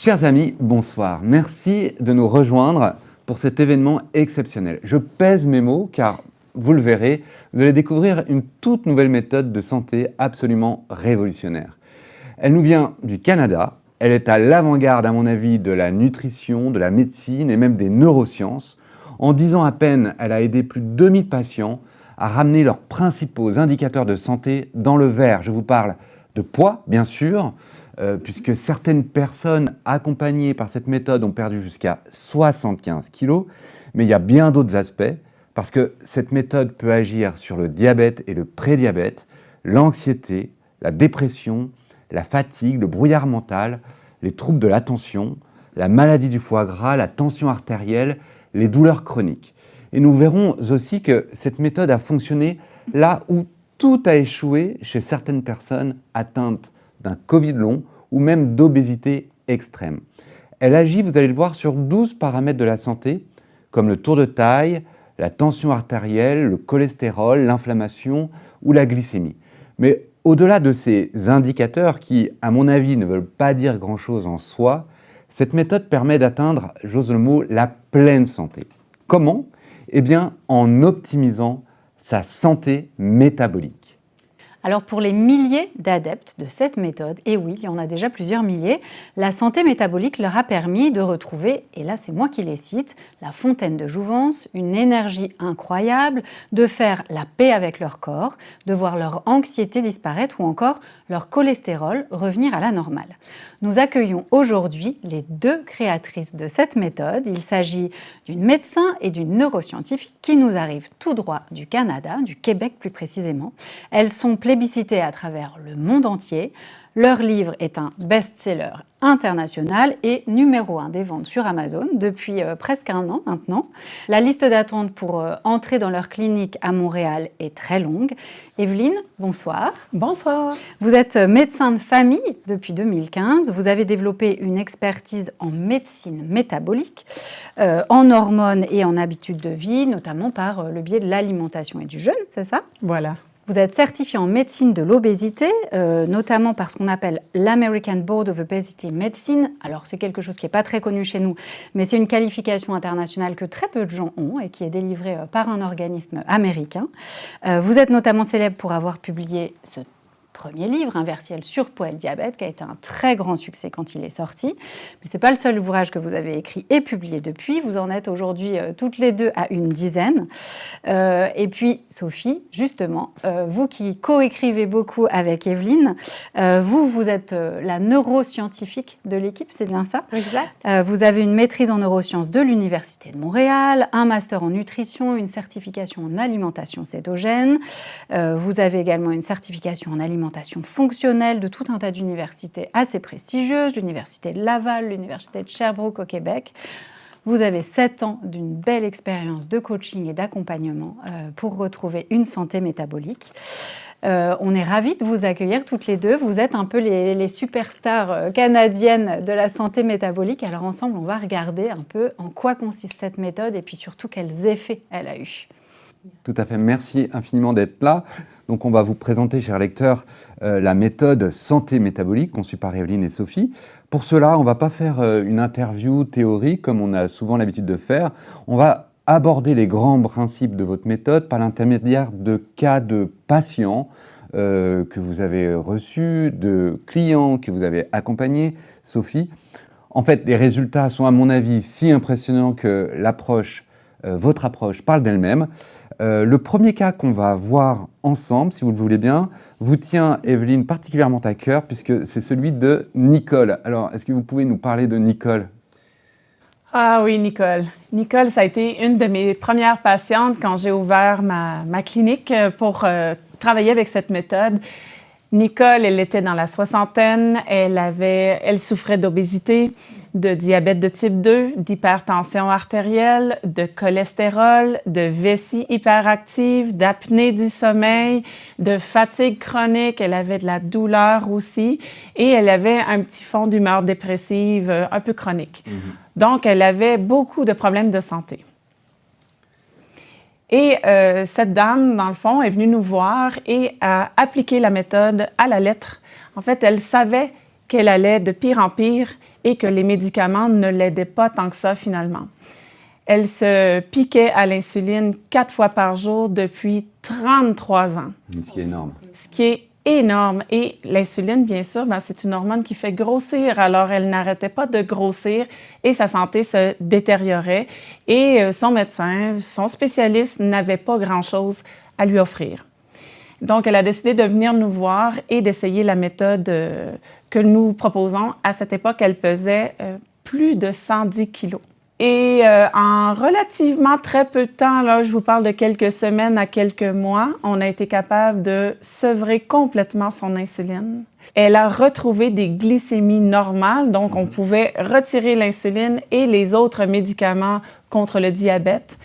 Chers amis, bonsoir. Merci de nous rejoindre pour cet événement exceptionnel. Je pèse mes mots car, vous le verrez, vous allez découvrir une toute nouvelle méthode de santé absolument révolutionnaire. Elle nous vient du Canada, elle est à l'avant-garde à mon avis de la nutrition, de la médecine et même des neurosciences. En 10 ans à peine, elle a aidé plus de 2000 patients à ramener leurs principaux indicateurs de santé dans le vert. Je vous parle de poids, bien sûr, puisque certaines personnes accompagnées par cette méthode ont perdu jusqu'à 75 kilos, mais il y a bien d'autres aspects, parce que cette méthode peut agir sur le diabète et le prédiabète, l'anxiété, la dépression, la fatigue, le brouillard mental, les troubles de l'attention, la maladie du foie gras, la tension artérielle, les douleurs chroniques. Et nous verrons aussi que cette méthode a fonctionné là où tout a échoué chez certaines personnes atteintes d'un Covid long ou même d'obésité extrême. Elle agit, vous allez le voir, sur 12 paramètres de la santé, comme le tour de taille, la tension artérielle, le cholestérol, l'inflammation ou la glycémie. Mais au-delà de ces indicateurs qui, à mon avis, ne veulent pas dire grand-chose en soi, cette méthode permet d'atteindre, j'ose le mot, la pleine santé. Comment ? Eh bien, en optimisant sa santé métabolique. Alors pour les milliers d'adeptes de cette méthode, et oui, il y en a déjà plusieurs milliers, la santé métabolique leur a permis de retrouver, et là c'est moi qui les cite, la fontaine de jouvence, une énergie incroyable, de faire la paix avec leur corps, de voir leur anxiété disparaître ou encore leur cholestérol revenir à la normale. Nous accueillons aujourd'hui les deux créatrices de cette méthode. Il s'agit d'une médecin et d'une neuroscientifique qui nous arrivent tout droit du Canada, du Québec plus précisément. Elles sont plébiscitées à travers le monde entier. Leur livre est un best-seller international et numéro 1 des ventes sur Amazon depuis presque un an maintenant. La liste d'attente pour entrer dans leur clinique à Montréal est très longue. Evelyne, bonsoir. Bonsoir. Vous êtes médecin de famille depuis 2015. Vous avez développé une expertise en médecine métabolique, en hormones et en habitudes de vie, notamment par le biais de l'alimentation et du jeûne, c'est ça ? Voilà. Vous êtes certifié en médecine de l'obésité, notamment par ce qu'on appelle l'American Board of Obesity Medicine. Alors, c'est quelque chose qui n'est pas très connu chez nous, mais c'est une qualification internationale que très peu de gens ont et qui est délivrée par un organisme américain. Vous êtes notamment célèbre pour avoir publié ce premier livre, Inversiel surpoids et le diabète, qui a été un très grand succès quand il est sorti. Mais ce n'est pas le seul ouvrage que vous avez écrit et publié depuis. Vous en êtes aujourd'hui toutes les deux à une dizaine. Et puis, Sophie, justement, vous qui coécrivez beaucoup avec Evelyne, vous êtes la neuroscientifique de l'équipe, c'est bien ça ? Exact. Vous avez une maîtrise en neurosciences de l'Université de Montréal, un master en nutrition, une certification en alimentation cétogène. Vous avez également une certification en alimentation fonctionnelle de tout un tas d'universités assez prestigieuses, l'Université de Laval, l'Université de Sherbrooke au Québec. Vous avez 7 ans d'une belle expérience de coaching et d'accompagnement pour retrouver une santé métabolique. On est ravis de vous accueillir toutes les deux. Vous êtes un peu les superstars canadiennes de la santé métabolique. Alors ensemble, on va regarder un peu en quoi consiste cette méthode et puis surtout quels effets elle a eu. Tout à fait, merci infiniment d'être là. Donc on va vous présenter, chers lecteurs, la méthode santé métabolique conçue par Evelyne et Sophie. Pour cela, on ne va pas faire une interview théorique comme on a souvent l'habitude de faire. On va aborder les grands principes de votre méthode par l'intermédiaire de cas de patients que vous avez reçus, de clients que vous avez accompagnés, Sophie. En fait, les résultats sont à mon avis si impressionnants que votre approche parle d'elle-même. Le premier cas qu'on va voir ensemble, si vous le voulez bien, vous tient, Evelyne, particulièrement à cœur, puisque c'est celui de Nicole. Alors, est-ce que vous pouvez nous parler de Nicole ? Ah oui, Nicole. Nicole, ça a été une de mes premières patientes quand j'ai ouvert ma clinique pour travailler avec cette méthode. Nicole, elle était dans la soixantaine, elle souffrait d'obésité, de diabète de type 2, d'hypertension artérielle, de cholestérol, de vessie hyperactive, d'apnée du sommeil, de fatigue chronique, elle avait de la douleur aussi et elle avait un petit fond d'humeur dépressive un peu chronique. Donc, elle avait beaucoup de problèmes de santé. Et cette dame, dans le fond, est venue nous voir et a appliqué la méthode à la lettre. En fait, elle savait qu'elle allait de pire en pire et que les médicaments ne l'aidaient pas tant que ça finalement. Elle se piquait à l'insuline 4 fois par jour depuis 33 ans. Ce qui est énorme. Ce qui est énorme. Et l'insuline, bien sûr, c'est une hormone qui fait grossir. Alors, elle n'arrêtait pas de grossir et sa santé se détériorait. Et son médecin, son spécialiste, n'avait pas grand-chose à lui offrir. Donc, elle a décidé de venir nous voir et d'essayer la méthode que nous proposons. À cette époque, elle pesait plus de 110 kilos. Et en relativement très peu de temps, là, je vous parle de quelques semaines à quelques mois, on a été capable de sevrer complètement son insuline. Elle a retrouvé des glycémies normales, donc on pouvait retirer l'insuline et les autres médicaments contre le diabète.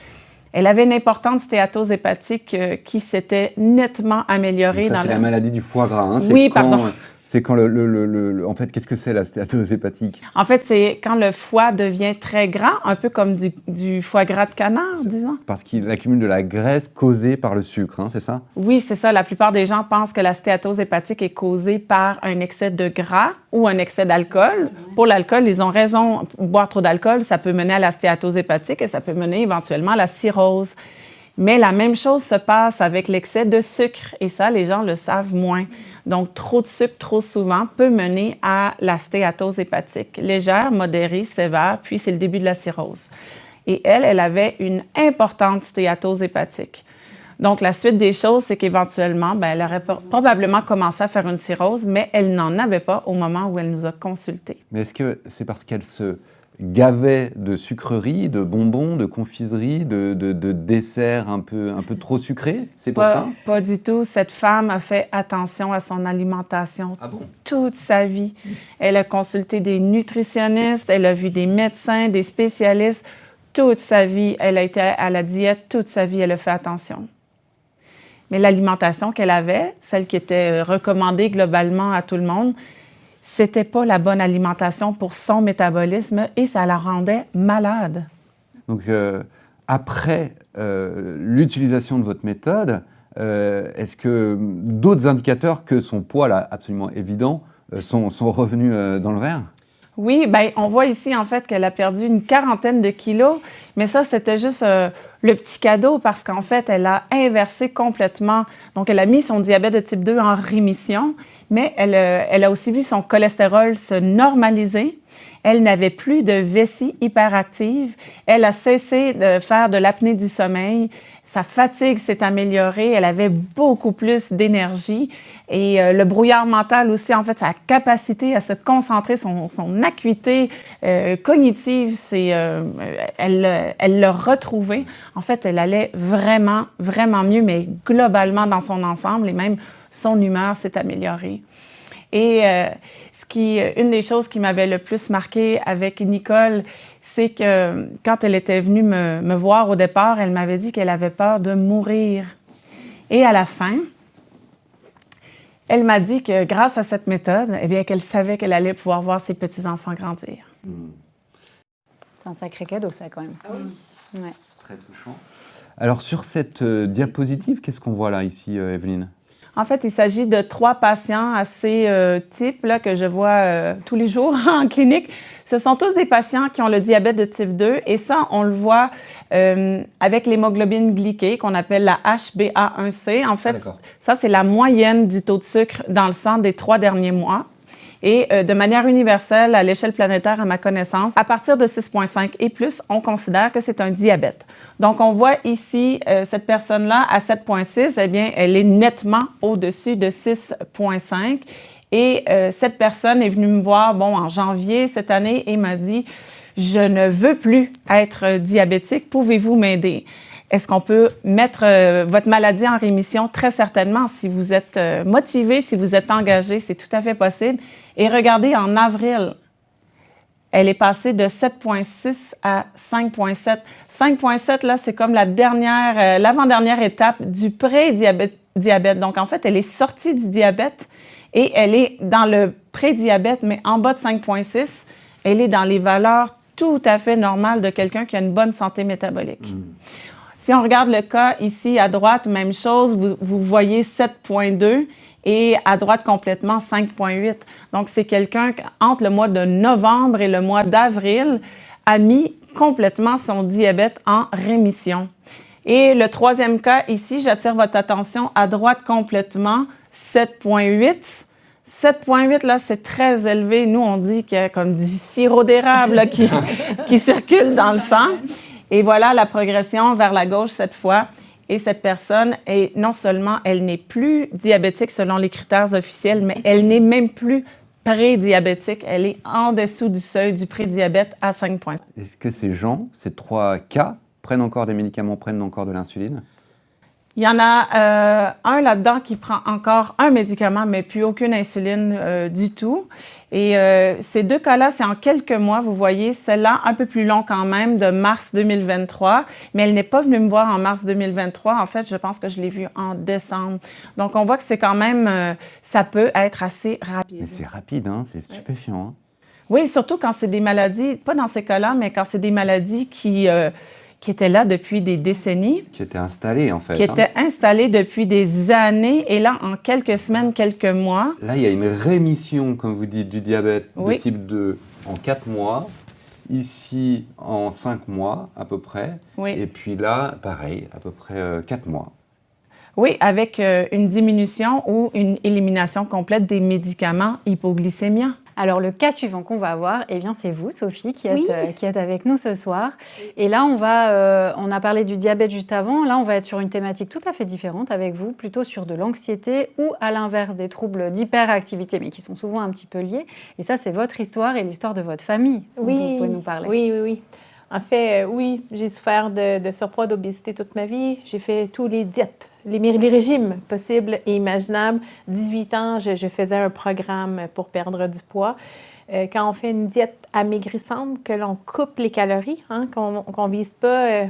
Elle avait une importante stéatose hépatique qui s'était nettement améliorée. Ça, c'est la maladie du foie gras. Hein? Oui, pardon. C'est quand en fait, qu'est-ce que c'est la stéatose hépatique? En fait, c'est quand le foie devient très grand, un peu comme du foie gras de canard, disons. Parce qu'il accumule de la graisse causée par le sucre, hein, c'est ça? Oui, c'est ça. La plupart des gens pensent que la stéatose hépatique est causée par un excès de gras ou un excès d'alcool. Pour l'alcool, ils ont raison. Boire trop d'alcool, ça peut mener à la stéatose hépatique et ça peut mener éventuellement à la cirrhose. Mais la même chose se passe avec l'excès de sucre et ça, les gens le savent moins. Donc, trop de sucre trop souvent peut mener à la stéatose hépatique, légère, modérée, sévère, puis c'est le début de la cirrhose. Et elle avait une importante stéatose hépatique. Donc, la suite des choses, c'est qu'éventuellement, elle aurait probablement commencé à faire une cirrhose, mais elle n'en avait pas au moment où elle nous a consultés. Mais est-ce que c'est parce qu'elle se gavait de sucreries, de bonbons, de confiseries, de desserts un peu trop sucrés? C'est pour ça? Pas du tout. Cette femme a fait attention à son alimentation toute sa vie. Elle a consulté des nutritionnistes, elle a vu des médecins, des spécialistes toute sa vie. Elle a été à la diète toute sa vie, elle a fait attention. Mais l'alimentation qu'elle avait, celle qui était recommandée globalement à tout le monde, c'était pas la bonne alimentation pour son métabolisme et ça la rendait malade. Donc, après l'utilisation de votre méthode, est-ce que d'autres indicateurs que son poids, là, absolument évident, sont revenus dans le vert? Oui, on voit ici, en fait, qu'elle a perdu une 40aine de kilos, mais ça, c'était juste le petit cadeau parce qu'en fait, elle a inversé complètement. Donc, elle a mis son diabète de type 2 en rémission, mais elle a aussi vu son cholestérol se normaliser. Elle n'avait plus de vessie hyperactive. Elle a cessé de faire de l'apnée du sommeil. Sa fatigue s'est améliorée. Elle avait beaucoup plus d'énergie. Et le brouillard mental aussi, en fait, sa capacité à se concentrer, son acuité cognitive, elle l'a retrouvée. En fait, elle allait vraiment, vraiment mieux, mais globalement dans son ensemble, et même son humeur s'est améliorée. Et une des choses qui m'avait le plus marquée avec Nicole, c'est que quand elle était venue me voir au départ, elle m'avait dit qu'elle avait peur de mourir. Et à la fin, elle m'a dit que grâce à cette méthode, eh bien, qu'elle savait qu'elle allait pouvoir voir ses petits-enfants grandir. C'est un sacré cadeau, ça, quand même. Ah oui. Ouais. Très touchant. Alors, sur cette diapositive, qu'est-ce qu'on voit là, ici, Evelyne? En fait, il s'agit de 3 patients assez types là, que je vois tous les jours en clinique. Ce sont tous des patients qui ont le diabète de type 2 et ça, on le voit avec l'hémoglobine glyquée qu'on appelle la HbA1c. En fait, ça, c'est la moyenne du taux de sucre dans le sang des 3 derniers mois. Et de manière universelle, à l'échelle planétaire, à ma connaissance, à partir de 6,5 et plus, on considère que c'est un diabète. Donc, on voit ici, cette personne-là, à 7,6, eh bien, elle est nettement au-dessus de 6,5. Et cette personne est venue me voir, en janvier cette année, et m'a dit « Je ne veux plus être diabétique, pouvez-vous m'aider? » Est-ce qu'on peut mettre votre maladie en rémission? Très certainement. Si vous êtes motivé, si vous êtes engagé, c'est tout à fait possible. Et regardez, en avril, elle est passée de 7,6 à 5,7. 5,7, là, c'est comme l'avant-dernière étape du pré-diabète. Donc, en fait, elle est sortie du diabète et elle est dans le pré-diabète, mais en bas de 5,6. Elle est dans les valeurs tout à fait normales de quelqu'un qui a une bonne santé métabolique. Si on regarde le cas ici à droite, même chose, vous voyez 7,2 Et à droite complètement, 5,8. Donc, c'est quelqu'un entre le mois de novembre et le mois d'avril a mis complètement son diabète en rémission. Et le troisième cas ici, j'attire votre attention à droite complètement, 7,8. 7,8, là, c'est très élevé. Nous, on dit qu'il y a comme du sirop d'érable là, qui circule dans le sang. Et voilà la progression vers la gauche cette fois. Et cette personne, non seulement elle n'est plus diabétique selon les critères officiels, mais elle n'est même plus prédiabétique. Elle est en dessous du seuil du prédiabète à 5 points. Est-ce que ces gens, ces 3 cas, prennent encore des médicaments, prennent encore de l'insuline? Il y en a un là-dedans qui prend encore un médicament, mais plus aucune insuline du tout. Et ces 2 cas-là, c'est en quelques mois, vous voyez, celle-là un peu plus long quand même, de mars 2023, mais elle n'est pas venue me voir en mars 2023. En fait, je pense que je l'ai vue en décembre. Donc, on voit que c'est quand même, ça peut être assez rapide. Mais c'est rapide, hein? C'est stupéfiant. Hein? Oui, surtout quand c'est des maladies, pas dans ces cas-là, mais quand c'est des maladies qui étaient là depuis des décennies. Qui étaient installés, en fait. Qui étaient installés depuis des années. Et là, en quelques semaines, quelques mois... Là, il y a une rémission, comme vous dites, du diabète oui. de type 2 en 4 mois. Ici, en 5 mois, à peu près. Oui. Et puis là, pareil, à peu près 4 mois. Oui, avec une diminution ou une élimination complète des médicaments hypoglycémiants. Alors, le cas suivant qu'on va avoir, eh bien, c'est vous, Sophie, qui êtes avec nous ce soir. Et là, on a parlé du diabète juste avant. Là, on va être sur une thématique tout à fait différente avec vous, plutôt sur de l'anxiété ou, à l'inverse, des troubles d'hyperactivité, mais qui sont souvent un petit peu liés. Et ça, c'est votre histoire et l'histoire de votre famille. Oui, vous pouvez nous parler. Oui. En fait, oui, j'ai souffert de surpoids, d'obésité toute ma vie. J'ai fait tous les diètes, les régimes possibles et imaginables. 18 ans, je faisais un programme pour perdre du poids. Quand on fait une diète amaigrissante, que l'on coupe les calories, hein, qu'on ne vise pas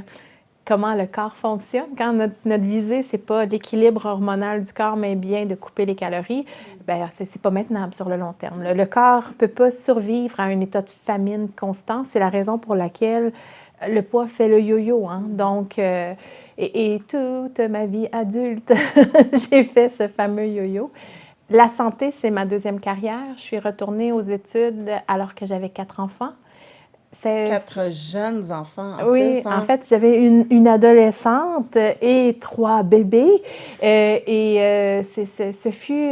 comment le corps fonctionne. Quand notre visée, ce n'est pas l'équilibre hormonal du corps, mais bien de couper les calories, bien, ce n'est pas maintenable sur le long terme. Le corps ne peut pas survivre à un état de famine constant. C'est la raison pour laquelle le poids fait le yo-yo. Hein. Donc, et toute ma vie adulte, j'ai fait ce fameux yo-yo. La santé, c'est ma deuxième carrière. Je suis retournée aux études alors que j'avais 4 enfants. 4 jeunes enfants. Oui, plus, hein? En fait, j'avais une adolescente et 3 bébés. Ce fut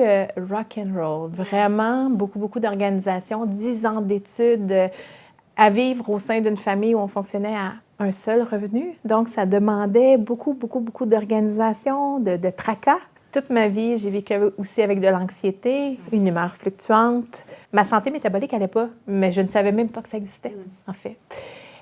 rock and roll. Vraiment, beaucoup d'organisations, 10 ans d'études à vivre au sein d'une famille où on fonctionnait à un seul revenu. Donc, ça demandait beaucoup d'organisation, de tracas. Toute ma vie, j'ai vécu aussi avec de l'anxiété, une humeur fluctuante. Ma santé métabolique n'allait pas, mais je ne savais même pas que ça existait, en fait.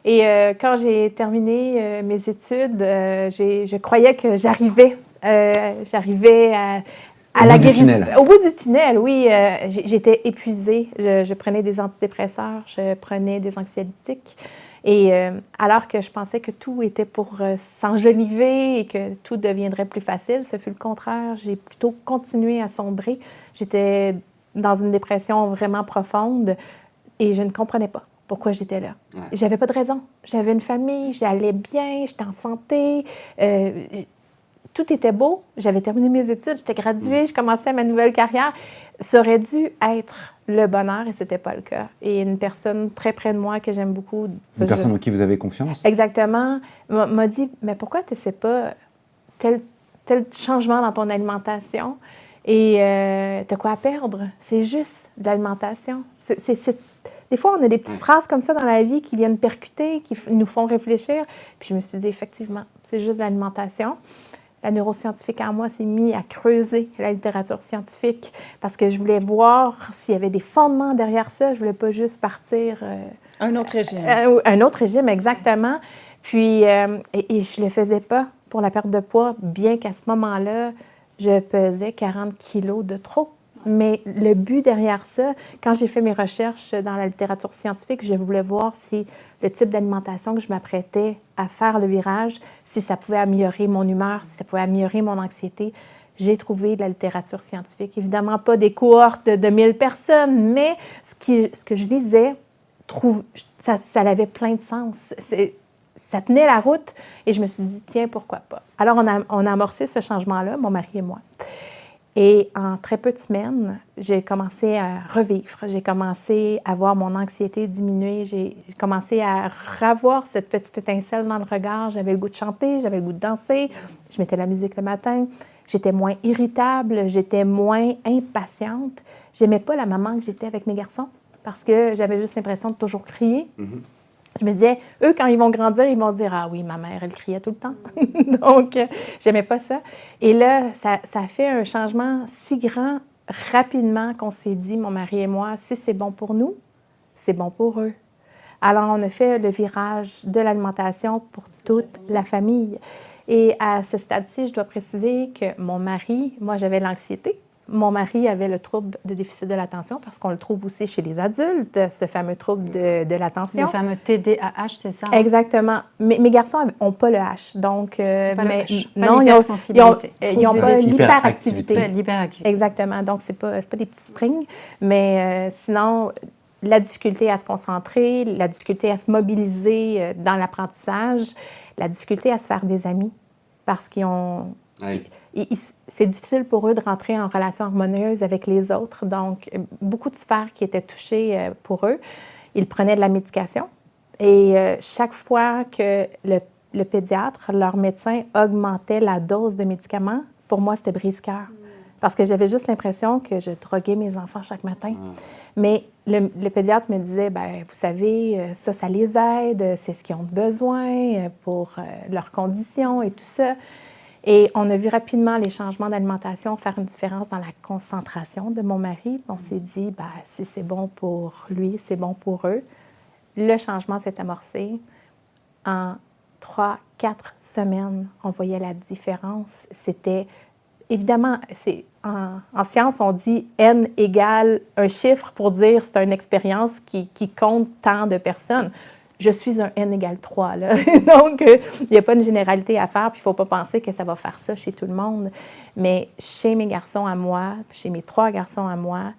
Et quand j'ai terminé mes études, je croyais que j'arrivais à la guérison. Au bout du tunnel, oui. J'étais épuisée. Je prenais des antidépresseurs, je prenais des anxiolytiques. Et alors que je pensais que tout était pour s'enjoliver et que tout deviendrait plus facile, ce fut le contraire. J'ai plutôt continué à sombrer. J'étais dans une dépression vraiment profonde et je ne comprenais pas pourquoi j'étais là. Ouais. J'avais pas de raison. J'avais une famille, j'allais bien, j'étais en santé. Tout était beau. J'avais terminé mes études, j'étais graduée, je commençais ma nouvelle carrière. Ça aurait dû être le bonheur et ce n'était pas le cas. Et une personne très près de moi que j'aime beaucoup... Une personne en qui vous avez confiance? Exactement. M'a dit, mais pourquoi tu ne sais pas tel changement dans ton alimentation et tu as quoi à perdre? C'est juste de l'alimentation. Des fois, on a des petites phrases comme ça dans la vie qui viennent percuter, qui nous font réfléchir. Puis je me suis dit, effectivement, c'est juste de l'alimentation. La neuroscientifique en moi s'est mise à creuser la littérature scientifique parce que je voulais voir s'il y avait des fondements derrière ça. Je ne voulais pas juste partir... un autre régime. Un autre régime, exactement. Puis, et je ne le faisais pas pour la perte de poids, bien qu'à ce moment-là, je pesais 40 kilos de trop. Mais le but derrière ça, quand j'ai fait mes recherches dans la littérature scientifique, je voulais voir si le type d'alimentation que je m'apprêtais à faire le virage, si ça pouvait améliorer mon humeur, si ça pouvait améliorer mon anxiété. J'ai trouvé de la littérature scientifique. Évidemment, pas des cohortes de 1000 personnes, mais ce que je lisais, ça avait plein de sens. Ça tenait la route et je me suis dit, tiens, pourquoi pas? Alors, on a amorcé ce changement-là, mon mari et moi. Et en très peu de semaines, j'ai commencé à revivre. J'ai commencé à voir mon anxiété diminuer. J'ai commencé à revoir cette petite étincelle dans le regard. J'avais le goût de chanter, j'avais le goût de danser. Je mettais la musique le matin. J'étais moins irritable, j'étais moins impatiente. J'aimais pas la maman que j'étais avec mes garçons parce que j'avais juste l'impression de toujours crier. Je me disais, eux, quand ils vont grandir, ils vont se dire « Ah oui, ma mère, elle criait tout le temps. » Donc, j'aimais pas ça. Et là, ça a fait un changement si grand rapidement qu'on s'est dit, mon mari et moi, si c'est bon pour nous, c'est bon pour eux. Alors, on a fait le virage de l'alimentation pour toute la famille. Et à ce stade-ci, je dois préciser que mon mari, moi, j'avais l'anxiété. Mon mari avait le trouble de déficit de l'attention parce qu'on le trouve aussi chez les adultes, ce fameux trouble de l'attention. Le fameux TDAH, c'est ça? Exactement. Mais mes garçons n'ont pas le H. Donc, pas le H. Non, ils n'ont pas l'hyperactivité. L'hyperactivité. Exactement. Donc, ce n'est pas des petits springs. Mais sinon, la difficulté à se concentrer, la difficulté à se mobiliser dans l'apprentissage, la difficulté à se faire des amis parce qu'ils ont... Oui. C'est difficile pour eux de rentrer en relation harmonieuse avec les autres. Donc, beaucoup de sphères qui étaient touchées pour eux. Ils prenaient de la médication. Et chaque fois que le pédiatre, leur médecin, augmentait la dose de médicaments, pour moi, c'était brise-cœur. Parce que j'avais juste l'impression que je droguais mes enfants chaque matin. Mais le pédiatre me disait, bien, vous savez, ça les aide, c'est ce qu'ils ont besoin pour leurs conditions et tout ça. Et on a vu rapidement les changements d'alimentation faire une différence dans la concentration de mon mari. On s'est dit, bien, si c'est bon pour lui, c'est bon pour eux. Le changement s'est amorcé. En 3-4 semaines, on voyait la différence. C'était, évidemment, en science, on dit N égale un chiffre pour dire c'est une expérience qui compte tant de personnes. Je suis un N égale 3, là. Donc, il n'y a pas une généralité à faire, puis il ne faut pas penser que ça va faire ça chez tout le monde. Mais chez mes garçons à moi, chez mes 3 garçons à moi,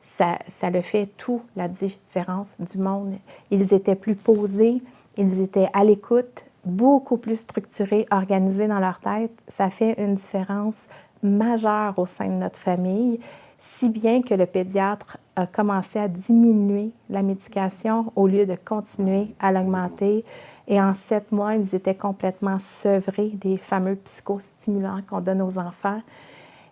ça le fait tout, la différence du monde. Ils étaient plus posés, ils étaient à l'écoute, beaucoup plus structurés, organisés dans leur tête. Ça fait une différence majeure au sein de notre famille, si bien que le pédiatre a commencé à diminuer la médication au lieu de continuer à l'augmenter. Et en 7 mois, ils étaient complètement sevrés des fameux psychostimulants qu'on donne aux enfants.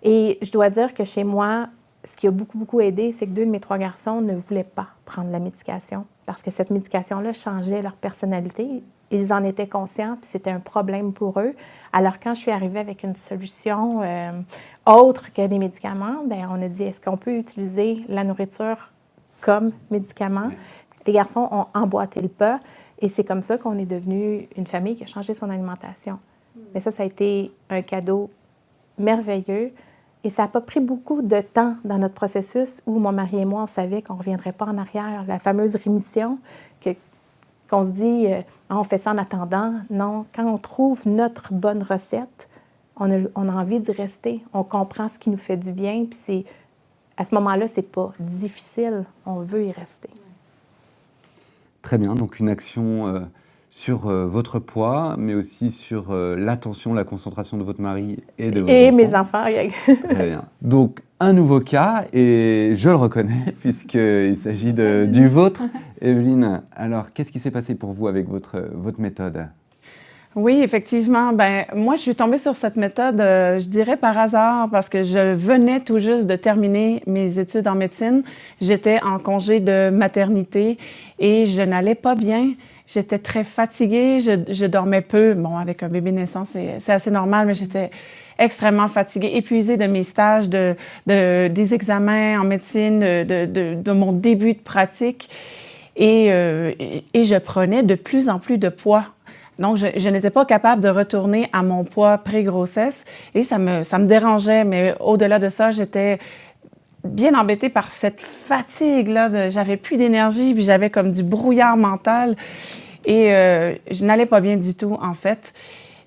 Et je dois dire que chez moi, ce qui a beaucoup aidé, c'est que 2 de mes 3 garçons ne voulaient pas prendre la médication parce que cette médication-là changeait leur personnalité. Ils en étaient conscients, puis c'était un problème pour eux. Alors, quand je suis arrivée avec une solution autre que des médicaments, bien, on a dit, est-ce qu'on peut utiliser la nourriture comme médicament? Les garçons ont emboîté le pas, et c'est comme ça qu'on est devenu une famille qui a changé son alimentation. Mais ça a été un cadeau merveilleux, et ça n'a pas pris beaucoup de temps dans notre processus où mon mari et moi, on savait qu'on ne reviendrait pas en arrière. La fameuse rémission, qu'on se dit, on fait ça en attendant. Non, quand on trouve notre bonne recette, on a envie d'y rester. On comprend ce qui nous fait du bien, puis à ce moment-là, c'est pas difficile. On veut y rester. Très bien, donc une action sur votre poids, mais aussi sur l'attention, la concentration de votre mari et de vos enfants. Et mes enfants. Très bien. Donc, un nouveau cas, et je le reconnais, puisqu'il s'agit du vôtre. Evelyne, alors, qu'est-ce qui s'est passé pour vous avec votre méthode? Oui, effectivement. Ben, moi, je suis tombée sur cette méthode, je dirais par hasard, parce que je venais tout juste de terminer mes études en médecine. J'étais en congé de maternité et je n'allais pas bien. J'étais très fatiguée, je dormais peu. Bon, avec un bébé naissant, c'est assez normal, mais j'étais extrêmement fatiguée, épuisée de mes stages, des examens en médecine, de mon début de pratique. Et je prenais de plus en plus de poids. Donc, je n'étais pas capable de retourner à mon poids pré-grossesse et ça me dérangeait. Mais au-delà de ça, j'étais bien embêtée par cette fatigue-là. J'avais plus d'énergie, puis j'avais comme du brouillard mental et je n'allais pas bien du tout, en fait.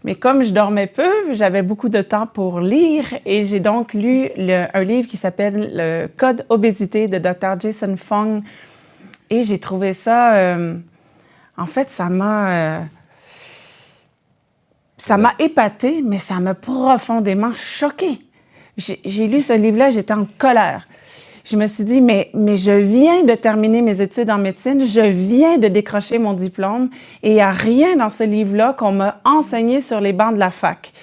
Mais comme je dormais peu, j'avais beaucoup de temps pour lire et j'ai donc lu un livre qui s'appelle « Le Code obésité » de Dr. Jason Fung. Et j'ai trouvé ça... en fait, ça m'a épatée, mais ça m'a profondément choquée. j'ai lu ce livre-là, j'étais en colère. Je me suis dit, mais je viens de terminer mes études en médecine, je viens de décrocher mon diplôme et il n'y a rien dans ce livre-là qu'on m'a enseigné sur les bancs de la fac.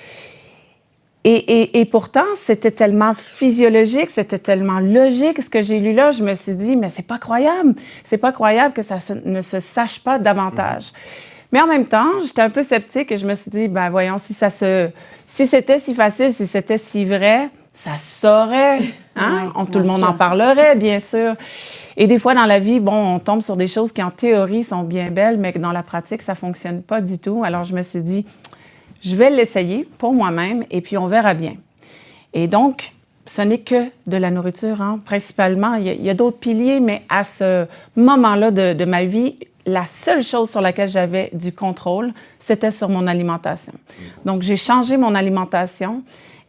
Et pourtant, c'était tellement physiologique, c'était tellement logique ce que j'ai lu là. Je me suis dit, mais c'est pas croyable que ça ne se sache pas davantage. Mais en même temps, j'étais un peu sceptique et je me suis dit, ben voyons, si c'était si facile, si c'était si vrai, ça se saurait, hein? Ouais, Tout le monde en parlerait, bien sûr. Et des fois, dans la vie, bon, on tombe sur des choses qui, en théorie, sont bien belles, mais que dans la pratique, ça fonctionne pas du tout. Alors, je me suis dit, je vais l'essayer pour moi-même et puis on verra bien. Et donc, ce n'est que de la nourriture, hein, principalement. Il y a d'autres piliers, mais à ce moment-là de ma vie, la seule chose sur laquelle j'avais du contrôle, c'était sur mon alimentation. Donc, j'ai changé mon alimentation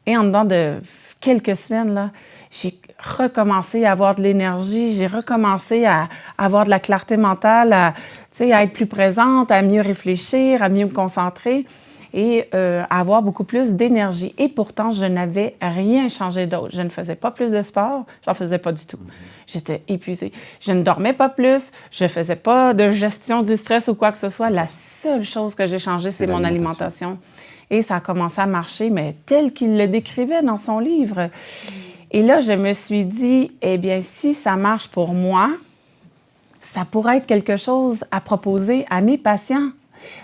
et en dedans de quelques semaines, là, j'ai recommencé à avoir de l'énergie, j'ai recommencé à avoir de la clarté mentale, à être plus présente, à mieux réfléchir, à mieux me concentrer et à avoir beaucoup plus d'énergie. Et pourtant, je n'avais rien changé d'autre. Je ne faisais pas plus de sport, j'en faisais pas du tout. J'étais épuisée. Je ne dormais pas plus, je faisais pas de gestion du stress ou quoi que ce soit. La seule chose que j'ai changée, c'est mon alimentation. Et ça a commencé à marcher, mais tel qu'il le décrivait dans son livre. Et là, je me suis dit, eh bien, si ça marche pour moi, ça pourrait être quelque chose à proposer à mes patients.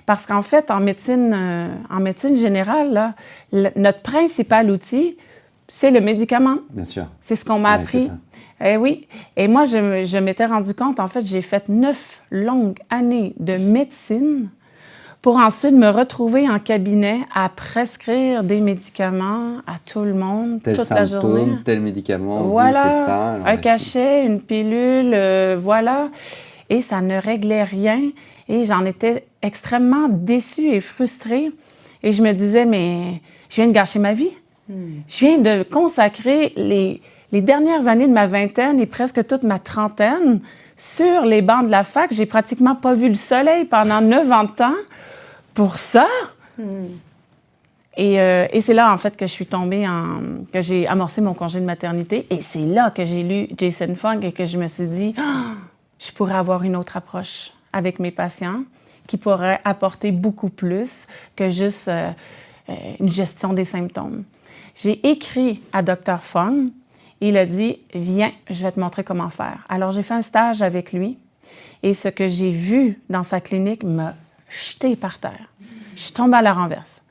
Parce qu'en fait, en médecine générale, là, notre principal outil, c'est le médicament. Bien sûr. C'est ce qu'on m'a appris. Eh oui. Et moi, je m'étais rendu compte, en fait, j'ai fait 9 longues années de médecine pour ensuite me retrouver en cabinet à prescrire des médicaments à tout le monde, toute la journée. Tel médicament, voilà, c'est ça. Alors, un cachet, une pilule, voilà. Et ça ne réglait rien. Et j'en étais extrêmement déçue et frustrée. Et je me disais, mais je viens de gâcher ma vie. Je viens de consacrer les dernières années de ma vingtaine et presque toute ma trentaine sur les bancs de la fac. J'ai pratiquement pas vu le soleil pendant 9 ans de temps. Pour ça? Et c'est là, en fait, que je suis tombée que j'ai amorcé mon congé de maternité. Et c'est là que j'ai lu Jason Fung et que je me suis dit, je pourrais avoir une autre approche avec mes patients qui pourrait apporter beaucoup plus que juste une gestion des symptômes. J'ai écrit à Dr. Fung. Il a dit, viens, je vais te montrer comment faire. Alors, j'ai fait un stage avec lui. Et ce que j'ai vu dans sa clinique m'a jetée par terre. Je suis tombée à la renverse.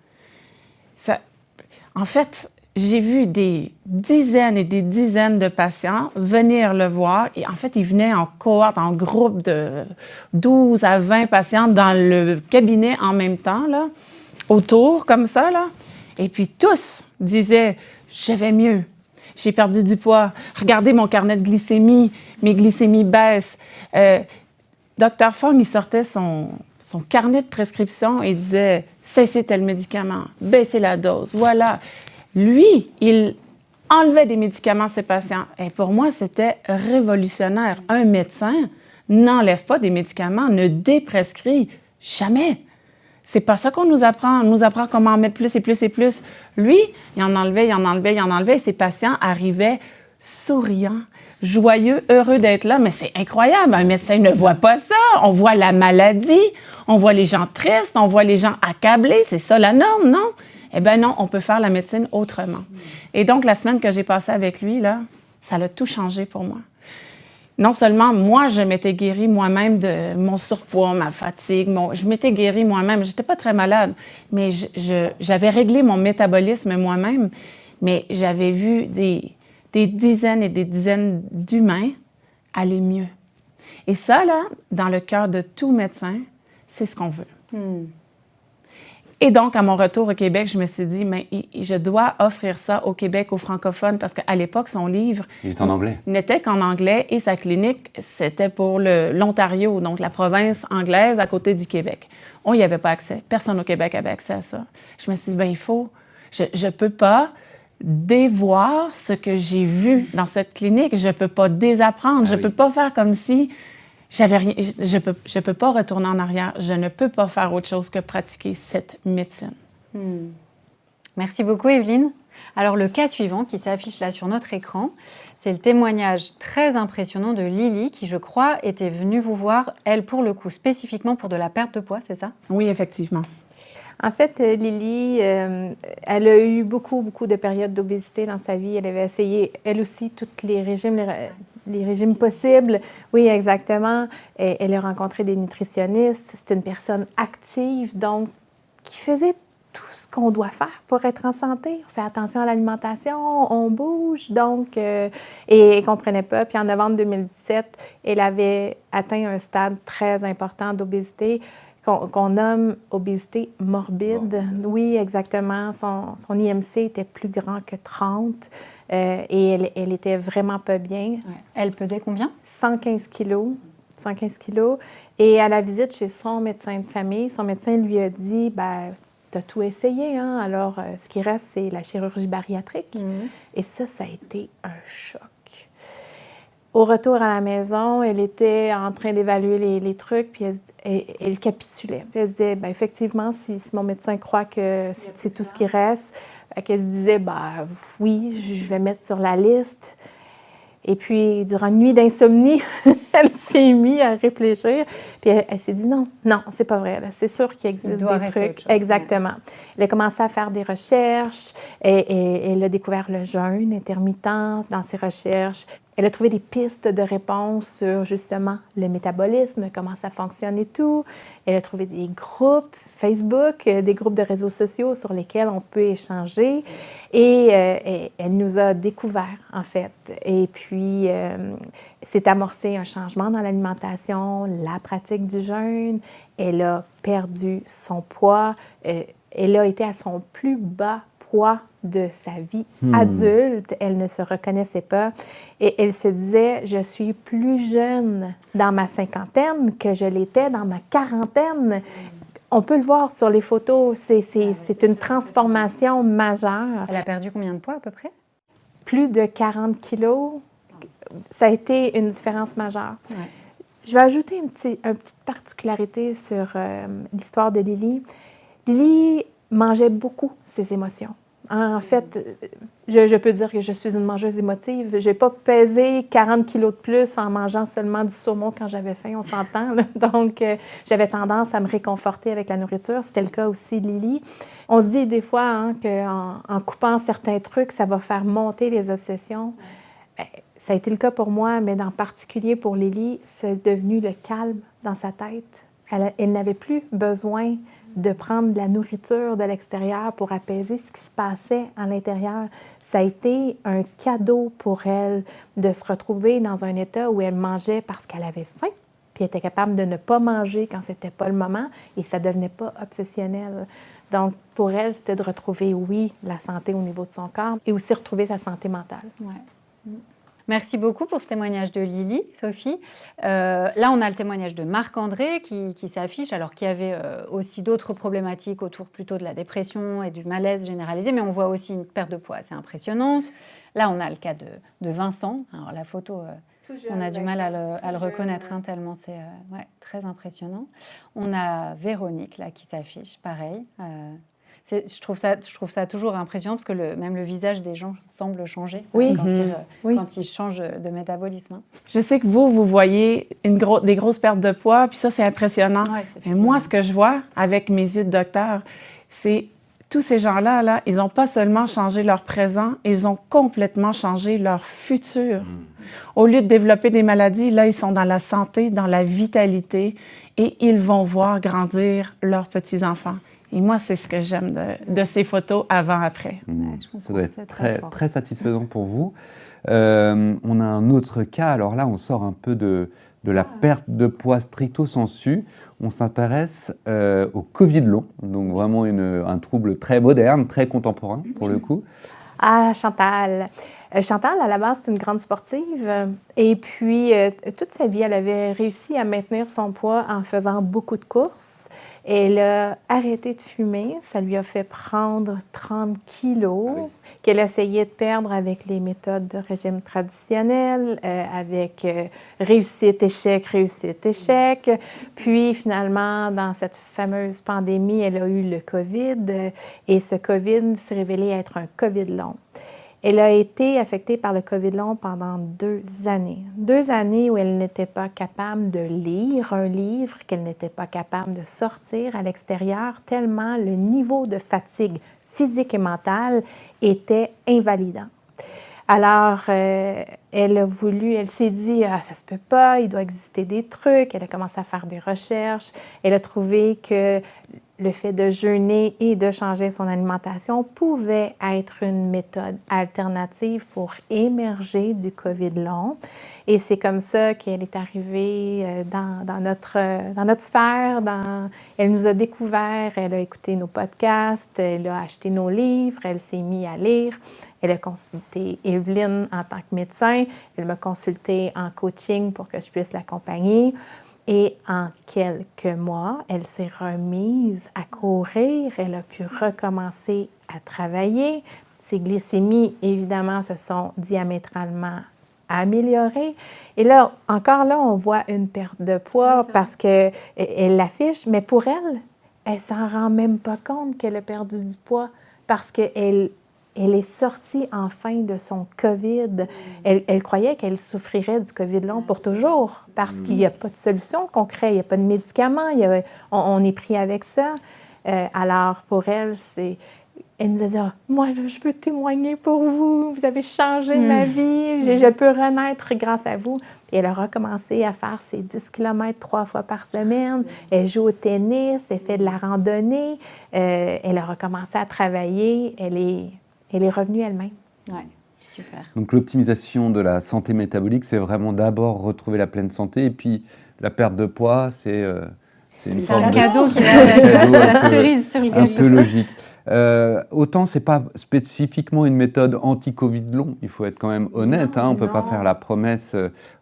En fait, j'ai vu des dizaines et des dizaines de patients venir le voir. Et en fait, ils venaient en cohorte, en groupe de 12 à 20 patients dans le cabinet en même temps, là, autour, comme ça, là. Et puis tous disaient, je vais mieux. J'ai perdu du poids. Regardez mon carnet de glycémie. Mes glycémies baissent. Dr. Fung, il sortait son carnet de prescription et disait « Cessez tel médicament, baissez la dose. » Voilà. Lui, il enlevait des médicaments à ses patients. Et pour moi, c'était révolutionnaire. Un médecin n'enlève pas des médicaments, ne déprescrit jamais. C'est pas ça qu'on nous apprend. On nous apprend comment en mettre plus et plus et plus. Lui, il en enlevait, il en enlevait, il en enlevait. Et ses patients arrivaient souriants, joyeux, heureux d'être là. Mais c'est incroyable. Un médecin ne voit pas ça. On voit la maladie, on voit les gens tristes, on voit les gens accablés. C'est ça la norme, non? Eh bien non, on peut faire la médecine autrement. Et donc, la semaine que j'ai passée avec lui, là, ça a tout changé pour moi. Non seulement, moi, je m'étais guérie moi-même de mon surpoids, ma fatigue, je m'étais guérie moi-même. J'étais pas très malade, mais j'avais réglé mon métabolisme moi-même, mais j'avais vu des dizaines et des dizaines d'humains aller mieux. Et ça, là, dans le cœur de tout médecin, c'est ce qu'on veut. Et donc, à mon retour au Québec, je me suis dit, mais je dois offrir ça au Québec, aux francophones, parce qu'à l'époque, son livre... Il est en anglais. N'était qu'en anglais et sa clinique, c'était pour l'Ontario, donc la province anglaise à côté du Québec. On n'y avait pas accès. Personne au Québec avait accès à ça. Je me suis dit, bien, il faut... Je ne peux pas dévoir ce que j'ai vu dans cette clinique. Je ne peux pas désapprendre. Je ne peux pas faire comme si... J'avais rien, je peux pas retourner en arrière. Je ne peux pas faire autre chose que pratiquer cette médecine. Merci beaucoup, Evelyne. Alors le cas suivant qui s'affiche là sur notre écran, c'est le témoignage très impressionnant de Lily qui, je crois, était venue vous voir, elle pour le coup, spécifiquement pour de la perte de poids, c'est ça? Oui, effectivement. En fait, Lily, elle a eu beaucoup de périodes d'obésité dans sa vie. Elle avait essayé, elle aussi, tous les régimes possibles. Oui, exactement. Et elle a rencontré des nutritionnistes. C'est une personne active, donc, qui faisait tout ce qu'on doit faire pour être en santé. On fait attention à l'alimentation, on bouge, donc, et elle ne comprenait pas. Puis en novembre 2017, elle avait atteint un stade très important d'obésité qu'on nomme obésité morbide. Bon. Oui, exactement. Son IMC était plus grand que 30 et elle était vraiment pas bien. Ouais. Elle pesait combien? 115 kilos. 115 kilos. Et à la visite chez son médecin de famille, son médecin lui a dit, ben, tu as tout essayé, hein? Alors ce qui reste, c'est la chirurgie bariatrique. Et ça a été un choc. Au retour à la maison, elle était en train d'évaluer les trucs, puis elle capitulait. Puis elle se disait, ben, effectivement, si mon médecin croit que c'est tout ce qui reste, elle se disait, ben, oui, je vais mettre sur la liste. Et puis, durant une nuit d'insomnie, elle s'est mise à réfléchir. Puis elle s'est dit, non, c'est pas vrai. C'est sûr qu'il existe des trucs. Exactement. Elle a commencé à faire des recherches et elle a découvert le jeûne intermittent dans ses recherches. Elle a trouvé des pistes de réponse sur, justement, le métabolisme, comment ça fonctionne et tout. Elle a trouvé des groupes Facebook, des groupes de réseaux sociaux sur lesquels on peut échanger. Et elle nous a découvert, en fait. Et puis, s'est amorcé un changement dans l'alimentation, la pratique du jeûne. Elle a perdu son poids. Elle a été à son plus bas poids de sa vie adulte. Elle ne se reconnaissait pas. Et elle se disait, je suis plus jeune dans ma cinquantaine que je l'étais dans ma quarantaine. On peut le voir sur les photos. C'est une transformation majeure. Elle a perdu combien de poids à peu près? Plus de 40 kilos. Ça a été une différence majeure. Ouais. Je vais ajouter une petite particularité sur l'histoire de Lily. Lily mangeait beaucoup ses émotions. En fait, je peux dire que je suis une mangeuse émotive. Je n'ai pas pesé 40 kilos de plus en mangeant seulement du saumon quand j'avais faim, on s'entend. Donc, j'avais tendance à me réconforter avec la nourriture. C'était le cas aussi de Lily. On se dit des fois qu'en coupant certains trucs, ça va faire monter les obsessions. Bien, ça a été le cas pour moi, mais en particulier pour Lily, c'est devenu le calme dans sa tête. Elle n'avait plus besoin de prendre de la nourriture de l'extérieur pour apaiser ce qui se passait à l'intérieur. Ça a été un cadeau pour elle de se retrouver dans un état où elle mangeait parce qu'elle avait faim, puis elle était capable de ne pas manger quand c'était pas le moment, et ça devenait pas obsessionnel. Donc, pour elle, c'était de retrouver, oui, la santé au niveau de son corps et aussi retrouver sa santé mentale. Ouais. Merci beaucoup pour ce témoignage de Lily, Sophie. Là, on a le témoignage de Marc-André qui s'affiche, alors qu'il y avait aussi d'autres problématiques autour plutôt de la dépression et du malaise généralisé, mais on voit aussi une perte de poids assez impressionnante. Là, on a le cas de Vincent. Alors, la photo, on a du mal à le reconnaître, tellement c'est très impressionnant. On a Véronique, là, qui s'affiche, pareil. Je trouve ça toujours impressionnant parce que même le visage des gens semble changer quand ils changent de métabolisme. Je sais que vous voyez des grosses pertes de poids, puis ça, c'est impressionnant. Ouais, mais moi, ce que je vois avec mes yeux de docteur, c'est tous ces gens-là, ils n'ont pas seulement changé leur présent, ils ont complètement changé leur futur. Au lieu de développer des maladies, là, ils sont dans la santé, dans la vitalité, et ils vont voir grandir leurs petits-enfants. Et moi, c'est ce que j'aime de ces photos avant-après. Ça doit être très satisfaisant pour vous. On a un autre cas. Alors là, on sort un peu de la perte de poids stricto sensu. On s'intéresse au Covid long, donc vraiment un trouble très moderne, très contemporain pour le coup. Ah, Chantal! Chantal, à la base, c'est une grande sportive. Et puis, toute sa vie, elle avait réussi à maintenir son poids en faisant beaucoup de courses. Elle a arrêté de fumer. Ça lui a fait prendre 30 kilos qu'elle essayait de perdre avec les méthodes de régime traditionnel, avec réussite, échec, réussite, échec. Puis, finalement, dans cette fameuse pandémie, elle a eu le COVID. Et ce COVID s'est révélé être un COVID long. Elle a été affectée par le COVID long pendant 2 années. 2 années où elle n'était pas capable de lire un livre, qu'elle n'était pas capable de sortir à l'extérieur, tellement le niveau de fatigue physique et mentale était invalidant. Alors, elle s'est dit, ah, ça se peut pas, il doit exister des trucs. Elle a commencé à faire des recherches. Elle a trouvé que le fait de jeûner et de changer son alimentation pouvait être une méthode alternative pour émerger du COVID long. Et c'est comme ça qu'elle est arrivée dans notre sphère. Elle nous a découvert, elle a écouté nos podcasts, elle a acheté nos livres, elle s'est mise à lire. Elle a consulté Evelyne en tant que médecin. Elle m'a consulté en coaching pour que je puisse l'accompagner. Et en quelques mois, elle s'est remise à courir. Elle a pu recommencer à travailler. Ses glycémies, évidemment, se sont diamétralement améliorées. Et là, encore là, on voit une perte de poids parce qu'elle l'affiche, mais pour elle, elle s'en rend même pas compte qu'elle a perdu du poids parce qu'elle est sortie enfin de son COVID. Elle croyait qu'elle souffrirait du COVID long pour toujours parce qu'il n'y a pas de solution concrète, il n'y a pas de médicaments, on est pris avec ça. Alors, pour elle, elle nous a dit « Moi, là, je veux témoigner pour vous. Vous avez changé ma vie. Je peux renaître grâce à vous. » Et elle a recommencé à faire ses 10 km 3 fois par semaine. Elle joue au tennis, elle fait de la randonnée. Elle a recommencé à travailler. Elle est revenue elle-même. Oui, super. Donc l'optimisation de la santé métabolique, c'est vraiment d'abord retrouver la pleine santé et puis la perte de poids, c'est une forme un de cadeau qui cadeau la cerise sur le un gâteau. peu logique. Autant c'est pas spécifiquement une méthode anti-Covid long, il faut être quand même honnête, on ne peut pas faire la promesse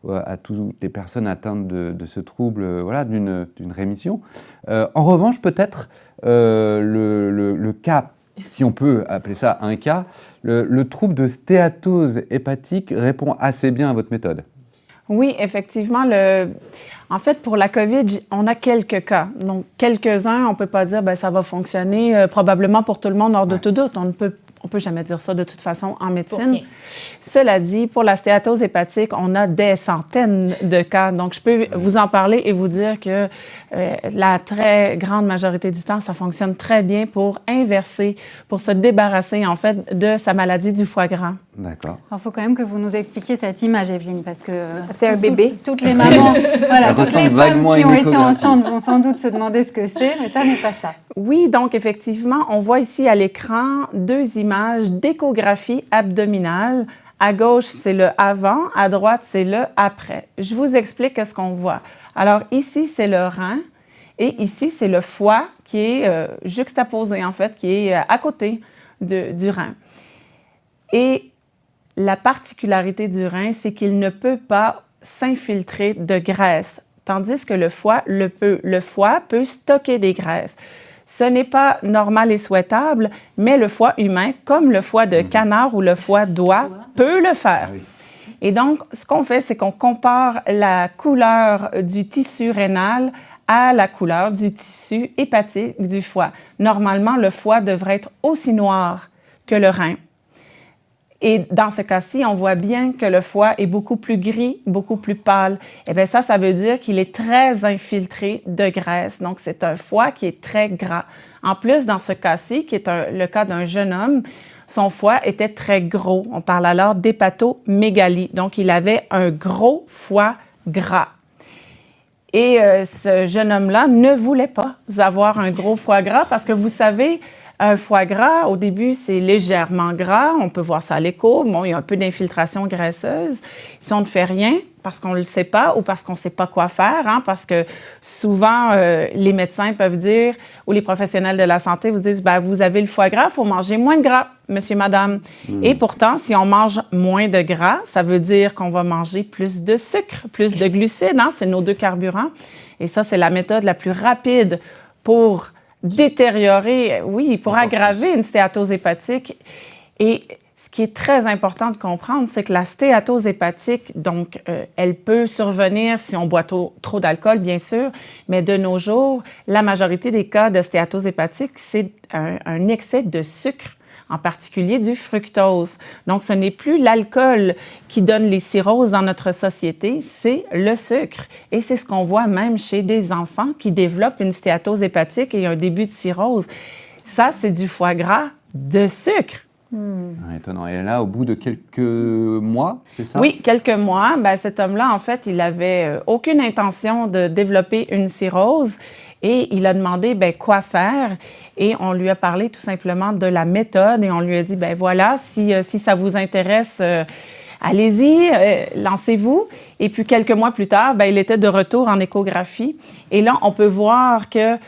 à toutes les personnes atteintes de ce trouble d'une rémission. En revanche, peut-être le cas, si on peut appeler ça un cas, le trouble de stéatose hépatique répond assez bien à votre méthode. Oui, effectivement. En fait, pour la COVID, on a quelques cas. Donc, quelques-uns, on ne peut pas dire que ça va fonctionner probablement pour tout le monde hors de tout doute. On ne peut jamais dire ça de toute façon en médecine. Cela dit, pour la stéatose hépatique, on a des centaines de cas. Donc, je peux vous en parler et vous dire que la très grande majorité du temps, ça fonctionne très bien pour inverser, pour se débarrasser, en fait, de sa maladie du foie gras. D'accord. Il faut quand même que vous nous expliquiez cette image, Evelyne, parce que c'est un bébé. Toutes les mamans, voilà, toutes les femmes qui ont été échographie. enceintes vont sans doute se demander ce que c'est, mais ça n'est pas ça. Oui, donc effectivement, on voit ici à l'écran 2 images d'échographie abdominale. À gauche, c'est le avant, à droite, c'est le après. Je vous explique ce qu'on voit. Alors ici, c'est le rein et ici, c'est le foie qui est juxtaposé, en fait, qui est à côté du rein. Et la particularité du rein, c'est qu'il ne peut pas s'infiltrer de graisse, tandis que le foie peut stocker des graisses. Ce n'est pas normal et souhaitable, mais le foie humain, comme le foie de canard ou le foie d'oie, peut le faire. Ah oui. Et donc, ce qu'on fait, c'est qu'on compare la couleur du tissu rénal à la couleur du tissu hépatique du foie. Normalement, le foie devrait être aussi noir que le rein. Et dans ce cas-ci, on voit bien que le foie est beaucoup plus gris, beaucoup plus pâle. Eh bien, ça veut dire qu'il est très infiltré de graisse. Donc, c'est un foie qui est très gras. En plus, dans ce cas-ci, qui est le cas d'un jeune homme, son foie était très gros. On parle alors d'hépatomégalie. Donc, il avait un gros foie gras. Et ce jeune homme-là ne voulait pas avoir un gros foie gras parce que vous savez, Un foie gras, au début, c'est légèrement gras. On peut voir ça à l'écho. Bon, il y a un peu d'infiltration graisseuse. Si on ne fait rien, parce qu'on ne le sait pas ou parce qu'on ne sait pas quoi faire, hein, parce que souvent, les médecins peuvent dire, ou les professionnels de la santé vous disent, ben, vous avez le foie gras, il faut manger moins de gras, monsieur, madame. Et pourtant, si on mange moins de gras, ça veut dire qu'on va manger plus de sucre, plus de glucides, hein, c'est nos deux carburants. Et ça, c'est la méthode la plus rapide pour détériorer, oui, pour aggraver une stéatose hépatique. Et ce qui est très important de comprendre, c'est que la stéatose hépatique, donc, elle peut survenir si on boit trop d'alcool, bien sûr, mais de nos jours, la majorité des cas de stéatose hépatique, c'est un excès de sucre, en particulier du fructose. Donc, ce n'est plus l'alcool qui donne les cirrhoses dans notre société, c'est le sucre. Et c'est ce qu'on voit même chez des enfants qui développent une stéatose hépatique et un début de cirrhose. Ça, c'est du foie gras de sucre. Étonnant. Et là, au bout de quelques mois, c'est ça? Oui, quelques mois. Ben, cet homme-là, en fait, il avait aucune intention de développer une cirrhose et il a demandé ben, quoi faire. Et on lui a parlé tout simplement de la méthode et on lui a dit, ben voilà, si ça vous intéresse, allez-y, lancez-vous. Et puis, quelques mois plus tard, ben, il était de retour en échographie. Et là, on peut voir que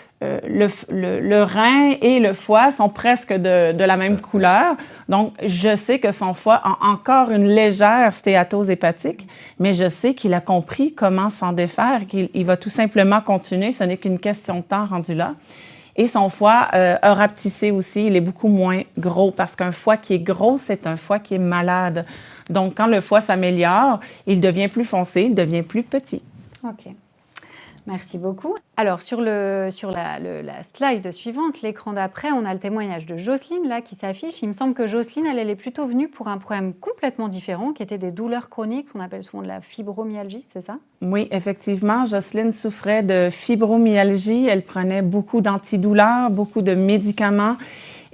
le rein et le foie sont presque de la même couleur. Donc, je sais que son foie a encore une légère stéatose hépatique, mais je sais qu'il a compris comment s'en défaire, qu'il va tout simplement continuer. Ce n'est qu'une question de temps rendu là. Et son foie a rapetissé aussi. Il est beaucoup moins gros parce qu'un foie qui est gros, c'est un foie qui est malade. Donc, quand le foie s'améliore, il devient plus foncé, il devient plus petit. OK. Merci beaucoup. Alors, sur la slide suivante, l'écran d'après, on a le témoignage de Jocelyne là, qui s'affiche. Il me semble que Jocelyne, elle est plutôt venue pour un problème complètement différent, qui était des douleurs chroniques, qu'on appelle souvent de la fibromyalgie, c'est ça? Oui, effectivement, Jocelyne souffrait de fibromyalgie. Elle prenait beaucoup d'antidouleurs, beaucoup de médicaments.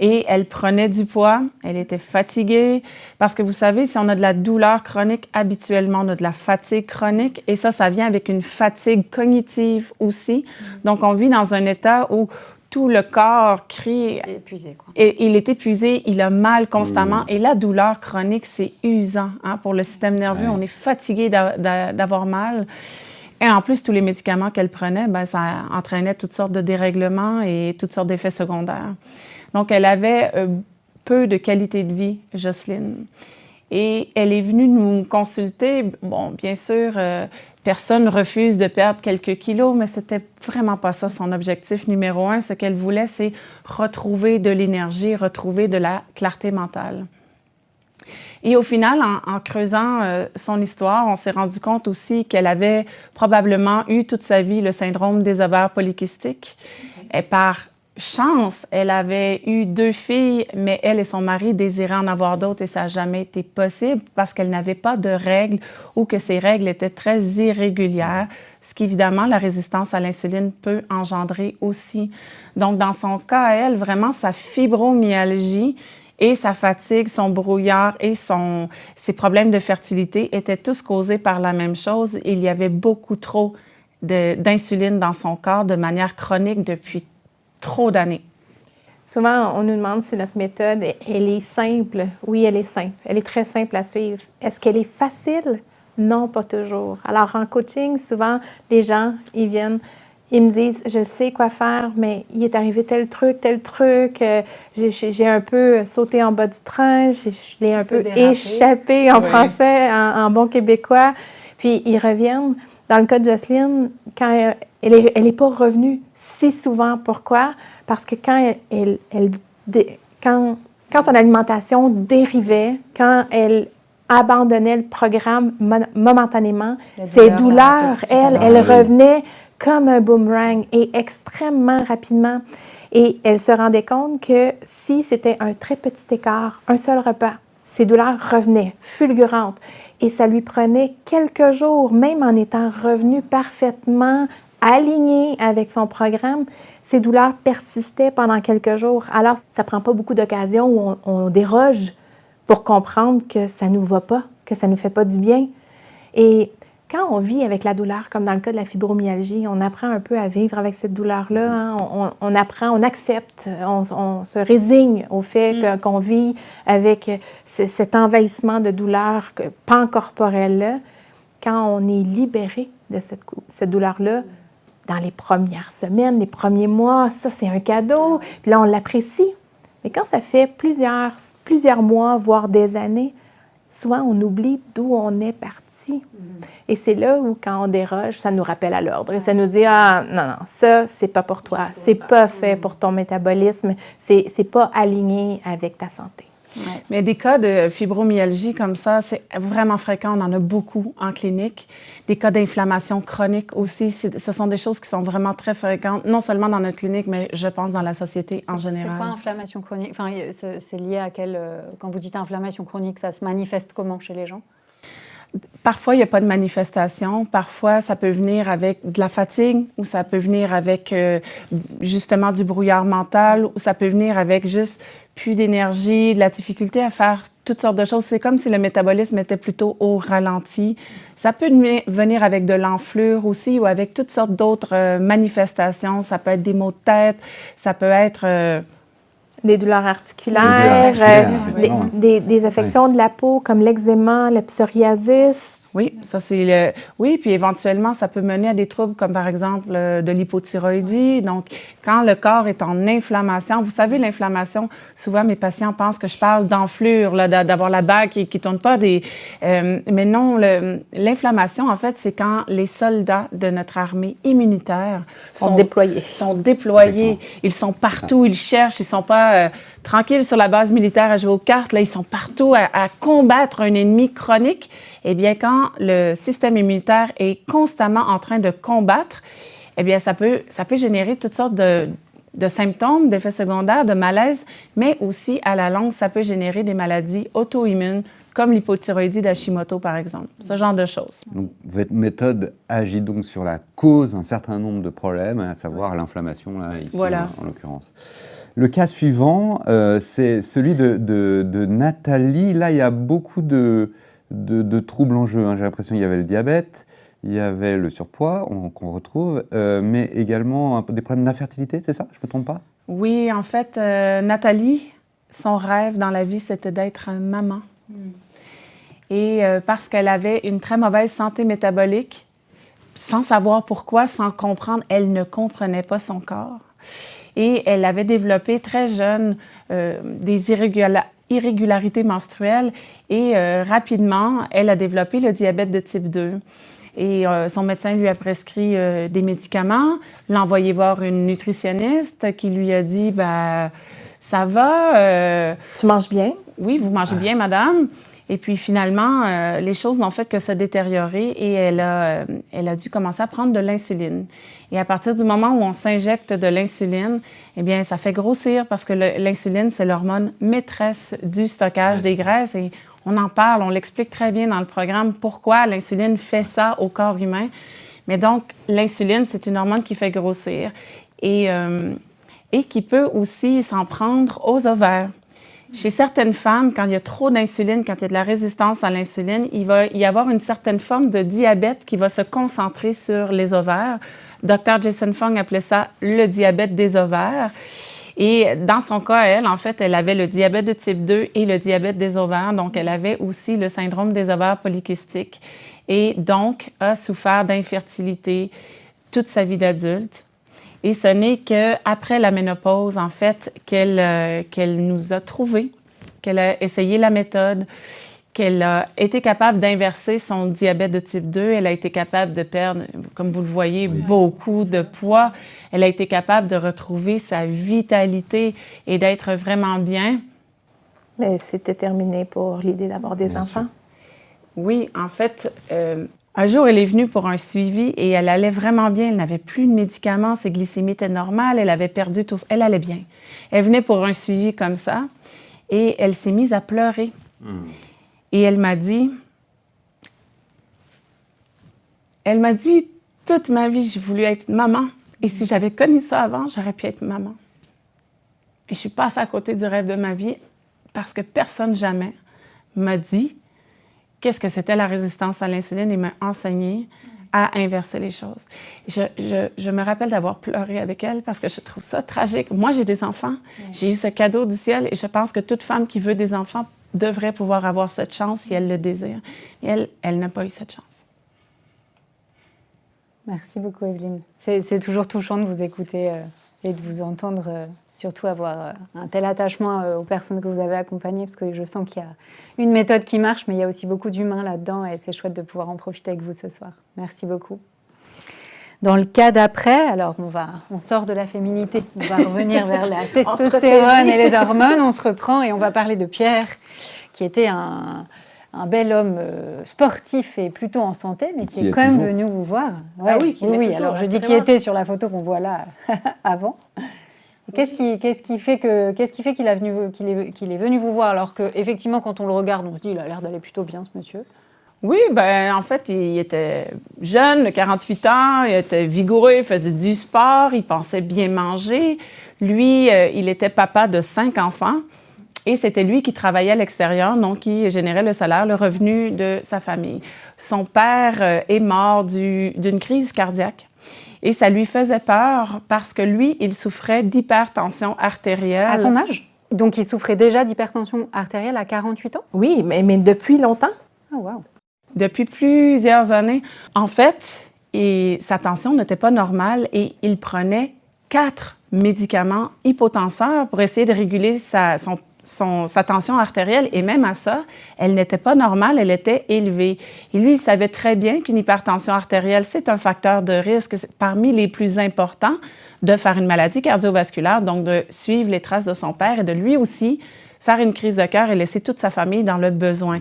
Et elle prenait du poids, elle était fatiguée, parce que vous savez, si on a de la douleur chronique, habituellement, on a de la fatigue chronique, et ça vient avec une fatigue cognitive aussi. Donc, on vit dans un état où tout le corps crie. Il est épuisé, quoi. Et il est épuisé, il a mal constamment, et la douleur chronique, c'est usant hein, pour le système nerveux. On est fatigué d'avoir mal. Et en plus, tous les médicaments qu'elle prenait, ben, ça entraînait toutes sortes de dérèglements et toutes sortes d'effets secondaires. Donc, elle avait peu de qualité de vie, Jocelyne. Et elle est venue nous consulter. Bon, bien sûr, personne ne refuse de perdre quelques kilos, mais c'était vraiment pas ça son objectif numéro un. Ce qu'elle voulait, c'est retrouver de l'énergie, retrouver de la clarté mentale. Et au final, en creusant son histoire, on s'est rendu compte aussi qu'elle avait probablement eu toute sa vie le syndrome des ovaires polykystiques. Et par chance, elle avait eu 2 filles, mais elle et son mari désiraient en avoir d'autres et ça n'a jamais été possible parce qu'elle n'avait pas de règles ou que ses règles étaient très irrégulières, ce qu'évidemment, la résistance à l'insuline peut engendrer aussi. Donc, dans son cas, elle, vraiment, sa fibromyalgie et sa fatigue, son brouillard et ses problèmes de fertilité étaient tous causés par la même chose. Il y avait beaucoup trop d'insuline dans son corps de manière chronique depuis trop d'années. Souvent, on nous demande si notre méthode, elle est simple. Oui, elle est simple. Elle est très simple à suivre. Est-ce qu'elle est facile? Non, pas toujours. Alors, en coaching, souvent, les gens, ils viennent, ils me disent, je sais quoi faire, mais il est arrivé tel truc, j'ai un peu sauté en bas du train, je l'ai un peu échappé en français, en bon québécois. Puis, ils reviennent. Dans le cas de Jocelyne, quand elle n'est pas revenue si souvent. Pourquoi? Parce que quand son alimentation dérivait, quand elle abandonnait le programme momentanément, ses douleurs, elles revenaient comme un boomerang et extrêmement rapidement. Et elle se rendait compte que si c'était un très petit écart, un seul repas, ses douleurs revenaient fulgurantes. Et ça lui prenait quelques jours, même en étant revenue parfaitement alignée avec son programme, ses douleurs persistaient pendant quelques jours. Alors, ça ne prend pas beaucoup d'occasions où on déroge pour comprendre que ça ne nous va pas, que ça ne nous fait pas du bien. Et quand on vit avec la douleur, comme dans le cas de la fibromyalgie, on apprend un peu à vivre avec cette douleur-là. Hein? On apprend, on accepte, on se résigne au fait qu'on vit avec cet envahissement de douleur pancorporelle-là. Quand on est libéré de cette douleur-là, dans les premières semaines, les premiers mois, ça, c'est un cadeau. Puis là, on l'apprécie. Mais quand ça fait plusieurs mois, voire des années, souvent, on oublie d'où on est parti. Et c'est là où, quand on déroge, ça nous rappelle à l'ordre. Et ça nous dit, ah, non, ça, c'est pas pour toi. C'est pas fait pour ton métabolisme. C'est pas aligné avec ta santé. Ouais. Mais des cas de fibromyalgie comme ça, c'est vraiment fréquent. On en a beaucoup en clinique. Des cas d'inflammation chronique aussi, ce sont des choses qui sont vraiment très fréquentes, non seulement dans notre clinique, mais je pense dans la société en général. C'est quoi inflammation chronique? Enfin, c'est lié à quel... Quand vous dites inflammation chronique, ça se manifeste comment chez les gens? Parfois, il n'y a pas de manifestation. Parfois, ça peut venir avec de la fatigue ou ça peut venir avec justement du brouillard mental ou ça peut venir avec juste plus d'énergie, de la difficulté à faire toutes sortes de choses. C'est comme si le métabolisme était plutôt au ralenti. Ça peut venir avec de l'enflure aussi ou avec toutes sortes d'autres manifestations. Ça peut être des maux de tête, ça peut être... Des douleurs articulaires, des affections de la peau comme l'eczéma, le psoriasis. Oui, ça c'est oui, puis éventuellement ça peut mener à des troubles comme par exemple de l'hypothyroïdie. Donc quand le corps est en inflammation, vous savez l'inflammation, souvent mes patients pensent que je parle d'enflure, là, d'avoir la bague qui tourne pas mais non, l'inflammation en fait c'est quand les soldats de notre armée immunitaire sont déployés, ils sont partout, ils cherchent, ils sont pas tranquilles sur la base militaire à jouer aux cartes, là ils sont partout à combattre un ennemi chronique. Eh bien, quand le système immunitaire est constamment en train de combattre, eh bien, ça peut générer toutes sortes de symptômes, d'effets secondaires, de malaise, mais aussi, à la longue, ça peut générer des maladies auto-immunes, comme l'hypothyroïdie d'Hashimoto, par exemple. Ce genre de choses. Donc, votre méthode agit donc sur la cause d'un certain nombre de problèmes, à savoir l'inflammation, là, ici, voilà. en l'occurrence. Le cas suivant, c'est celui de Nathalie. Là, il y a beaucoup de troubles en jeu. Hein. J'ai l'impression qu'il y avait le diabète, il y avait le surpoids qu'on retrouve, mais également des problèmes d'infertilité, c'est ça? Je ne me trompe pas? Oui, en fait, Nathalie, son rêve dans la vie, c'était d'être maman. Et parce qu'elle avait une très mauvaise santé métabolique, sans savoir pourquoi, sans comprendre, elle ne comprenait pas son corps. Et elle avait développé très jeune des irrégularités menstruelles et rapidement, elle a développé le diabète de type 2. Et son médecin lui a prescrit des médicaments, l'a envoyé voir une nutritionniste qui lui a dit « ça va. Tu manges bien? » Oui, vous mangez bien, madame. Et puis finalement, les choses n'ont fait que se détériorer et elle a dû commencer à prendre de l'insuline. Et à partir du moment où on s'injecte de l'insuline, eh bien, ça fait grossir parce que l'insuline, c'est l'hormone maîtresse du stockage des graisses. Et on en parle, on l'explique très bien dans le programme pourquoi l'insuline fait ça au corps humain. Mais donc, l'insuline, c'est une hormone qui fait grossir et qui peut aussi s'en prendre aux ovaires. Chez certaines femmes, quand il y a trop d'insuline, quand il y a de la résistance à l'insuline, il va y avoir une certaine forme de diabète qui va se concentrer sur les ovaires. Dr. Jason Fung appelait ça le diabète des ovaires. Et dans son cas, elle, en fait, elle avait le diabète de type 2 et le diabète des ovaires. Donc, elle avait aussi le syndrome des ovaires polykystiques et donc a souffert d'infertilité toute sa vie d'adulte. Et ce n'est qu'après la ménopause, en fait, qu'elle nous a trouvés, qu'elle a essayé la méthode, qu'elle a été capable d'inverser son diabète de type 2. Elle a été capable de perdre, comme vous le voyez, beaucoup de poids. Elle a été capable de retrouver sa vitalité et d'être vraiment bien. Mais c'était terminé pour l'idée d'avoir des enfants? Oui, en fait... un jour, elle est venue pour un suivi et elle allait vraiment bien. Elle n'avait plus de médicaments, ses glycémies étaient normales, elle avait perdu tout. Elle allait bien. Elle venait pour un suivi comme ça et elle s'est mise à pleurer. Et elle m'a dit, toute ma vie, j'ai voulu être maman. Et si j'avais connu ça avant, j'aurais pu être maman. Et je suis passée à côté du rêve de ma vie parce que personne jamais m'a dit qu'est-ce que c'était la résistance à l'insuline et m'a enseigné à inverser les choses. Je me rappelle d'avoir pleuré avec elle parce que je trouve ça tragique. Moi, j'ai des enfants. J'ai eu ce cadeau du ciel et je pense que toute femme qui veut des enfants devrait pouvoir avoir cette chance si elle le désire. Et elle n'a pas eu cette chance. Merci beaucoup, Evelyne. C'est toujours touchant de vous écouter et de vous entendre, surtout avoir un tel attachement aux personnes que vous avez accompagnées, parce que je sens qu'il y a une méthode qui marche, mais il y a aussi beaucoup d'humains là-dedans, et c'est chouette de pouvoir en profiter avec vous ce soir. Merci beaucoup. Dans le cas d'après, alors on sort de la féminité, on va revenir vers la testostérone et les hormones, on se reprend et on va parler de Pierre, qui était un bel homme sportif et plutôt en santé, mais qui est quand même venu vous voir. Ouais, oui. Alors je dis qui était sur la photo qu'on voit là avant. Qu'est-ce qui fait qu'il est venu vous voir, alors qu'effectivement, quand on le regarde, on se dit il a l'air d'aller plutôt bien, ce monsieur? Oui, en fait, il était jeune, 48 ans, il était vigoureux, il faisait du sport, il pensait bien manger. Lui, il était papa de 5 enfants. Et c'était lui qui travaillait à l'extérieur, donc qui générait le salaire, le revenu de sa famille. Son père est mort d'une crise cardiaque et ça lui faisait peur parce que lui, il souffrait d'hypertension artérielle. À son âge? Donc il souffrait déjà d'hypertension artérielle à 48 ans? Oui, mais depuis longtemps. Oh, wow. Depuis plusieurs années. En fait, sa tension n'était pas normale et il prenait 4 médicaments hypotenseurs pour essayer de réguler sa tension artérielle, et même à ça, elle n'était pas normale, elle était élevée. Et lui, il savait très bien qu'une hypertension artérielle, c'est un facteur de risque parmi les plus importants de faire une maladie cardiovasculaire, donc de suivre les traces de son père et de lui aussi faire une crise de cœur et laisser toute sa famille dans le besoin.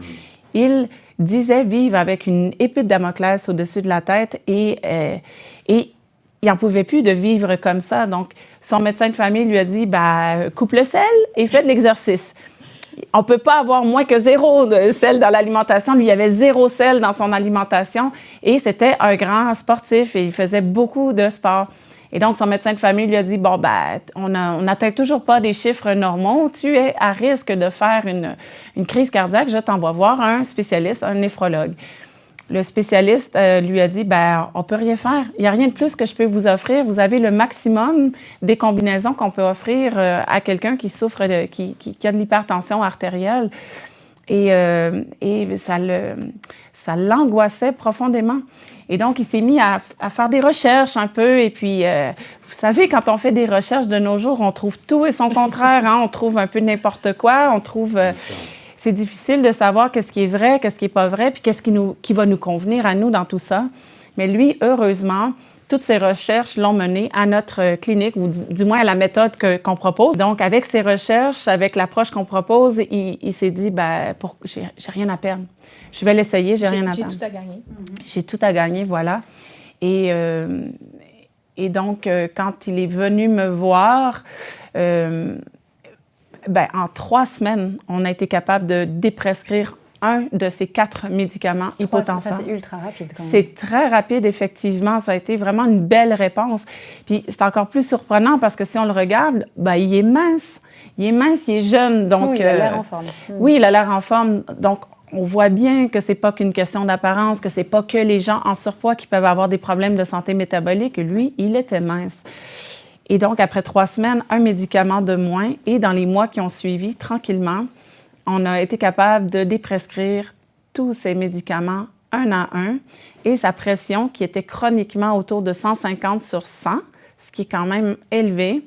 Il disait vivre avec une épée de Damoclès au-dessus de la tête et il n'en pouvait plus de vivre comme ça. Donc, son médecin de famille lui a dit coupe le sel et fais de l'exercice. On ne peut pas avoir moins que 0 de sel dans l'alimentation. Lui, il y avait 0 sel dans son alimentation et c'était un grand sportif et il faisait beaucoup de sport. Et donc, son médecin de famille lui a dit on n'atteint toujours pas des chiffres normaux. Tu es à risque de faire une crise cardiaque. Je t'envoie voir un spécialiste, un néphrologue. Le spécialiste lui a dit, on peut rien faire. Il n'y a rien de plus que je peux vous offrir. Vous avez le maximum des combinaisons qu'on peut offrir à quelqu'un qui souffre, qui a de l'hypertension artérielle. Et ça l'angoissait profondément. Et donc, il s'est mis à faire des recherches un peu. Et puis, vous savez, quand on fait des recherches de nos jours, on trouve tout et son contraire. On trouve un peu n'importe quoi. On trouve... c'est difficile de savoir qu'est-ce qui est vrai, qu'est-ce qui n'est pas vrai, puis qu'est-ce qui va nous convenir à nous dans tout ça. Mais lui, heureusement, toutes ces recherches l'ont mené à notre clinique, ou du moins à la méthode qu'on propose. Donc, avec ces recherches, avec l'approche qu'on propose, il s'est dit, j'ai rien à perdre. Je vais l'essayer, j'ai rien à perdre. J'ai tout à gagner. J'ai tout à gagner, voilà. Et donc, quand il est venu me voir... en 3 semaines, on a été capable de déprescrire un de ces 4 médicaments hypotenseurs. Ça, c'est ultra rapide quand même. C'est très rapide, effectivement. Ça a été vraiment une belle réponse. Puis c'est encore plus surprenant parce que si on le regarde, il est mince. Il est mince, il est jeune. Donc, oui, il a l'air en forme. Oui, il a l'air en forme. Donc, on voit bien que c'est pas qu'une question d'apparence, que c'est pas que les gens en surpoids qui peuvent avoir des problèmes de santé métabolique. Lui, il était mince. Et donc, après 3 semaines, un médicament de moins. Et dans les mois qui ont suivi, tranquillement, on a été capable de déprescrire tous ces médicaments un à un. Et sa pression, qui était chroniquement autour de 150 sur 100, ce qui est quand même élevé,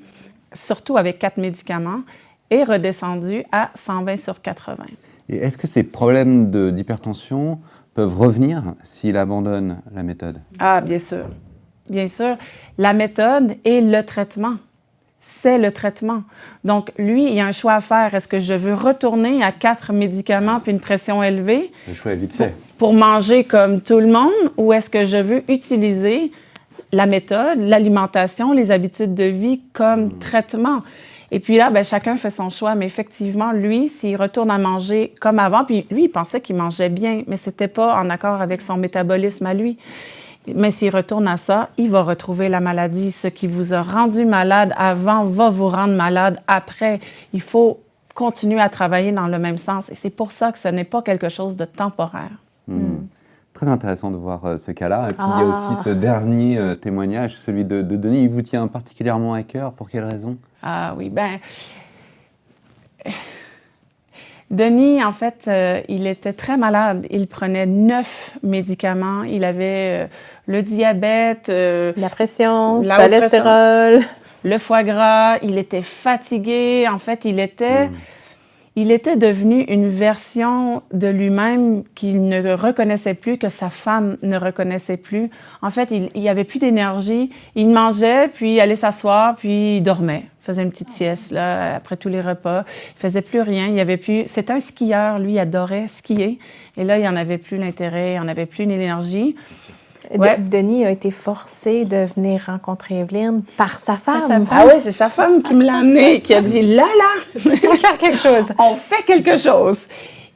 surtout avec 4 médicaments, est redescendue à 120 sur 80. Et est-ce que ces problèmes d'hypertension peuvent revenir s'il abandonne la méthode? Ah, bien sûr. Bien sûr. La méthode et le traitement. C'est le traitement. Donc, lui, il y a un choix à faire. Est-ce que je veux retourner à 4 médicaments puis une pression élevée? Le choix est vite fait. Pour manger comme tout le monde, ou est-ce que je veux utiliser la méthode, l'alimentation, les habitudes de vie comme traitement? Et puis là, chacun fait son choix. Mais effectivement, lui, s'il retourne à manger comme avant, puis lui, il pensait qu'il mangeait bien, mais c'était pas en accord avec son métabolisme à lui. Mais s'il retourne à ça, il va retrouver la maladie. Ce qui vous a rendu malade avant va vous rendre malade après. Il faut continuer à travailler dans le même sens. Et c'est pour ça que ce n'est pas quelque chose de temporaire. Très intéressant de voir ce cas-là. Et puis il y a aussi ce dernier témoignage, celui de Denis. Il vous tient particulièrement à cœur. Pour quelle raison? Ah oui, Denis, en fait, il était très malade. Il prenait 9 médicaments. Il avait le diabète, la pression, le cholestérol, le foie gras. Il était fatigué. En fait, il était devenu une version de lui-même qu'il ne reconnaissait plus, que sa femme ne reconnaissait plus. En fait, il n'y avait plus d'énergie. Il mangeait, puis il allait s'asseoir, puis il dormait. Il faisait une petite sieste là, après tous les repas. Il faisait plus rien. Il y avait plus... C'était un skieur. Lui, il adorait skier. Et là, il n'en avait plus l'intérêt, il n'en avait plus l'énergie. Ouais. Denis a été forcé de venir rencontrer Evelyne par sa femme. Ah oui, c'est sa femme qui me l'a amené, qui a dit « Là, on fait quelque chose. On fait quelque chose. »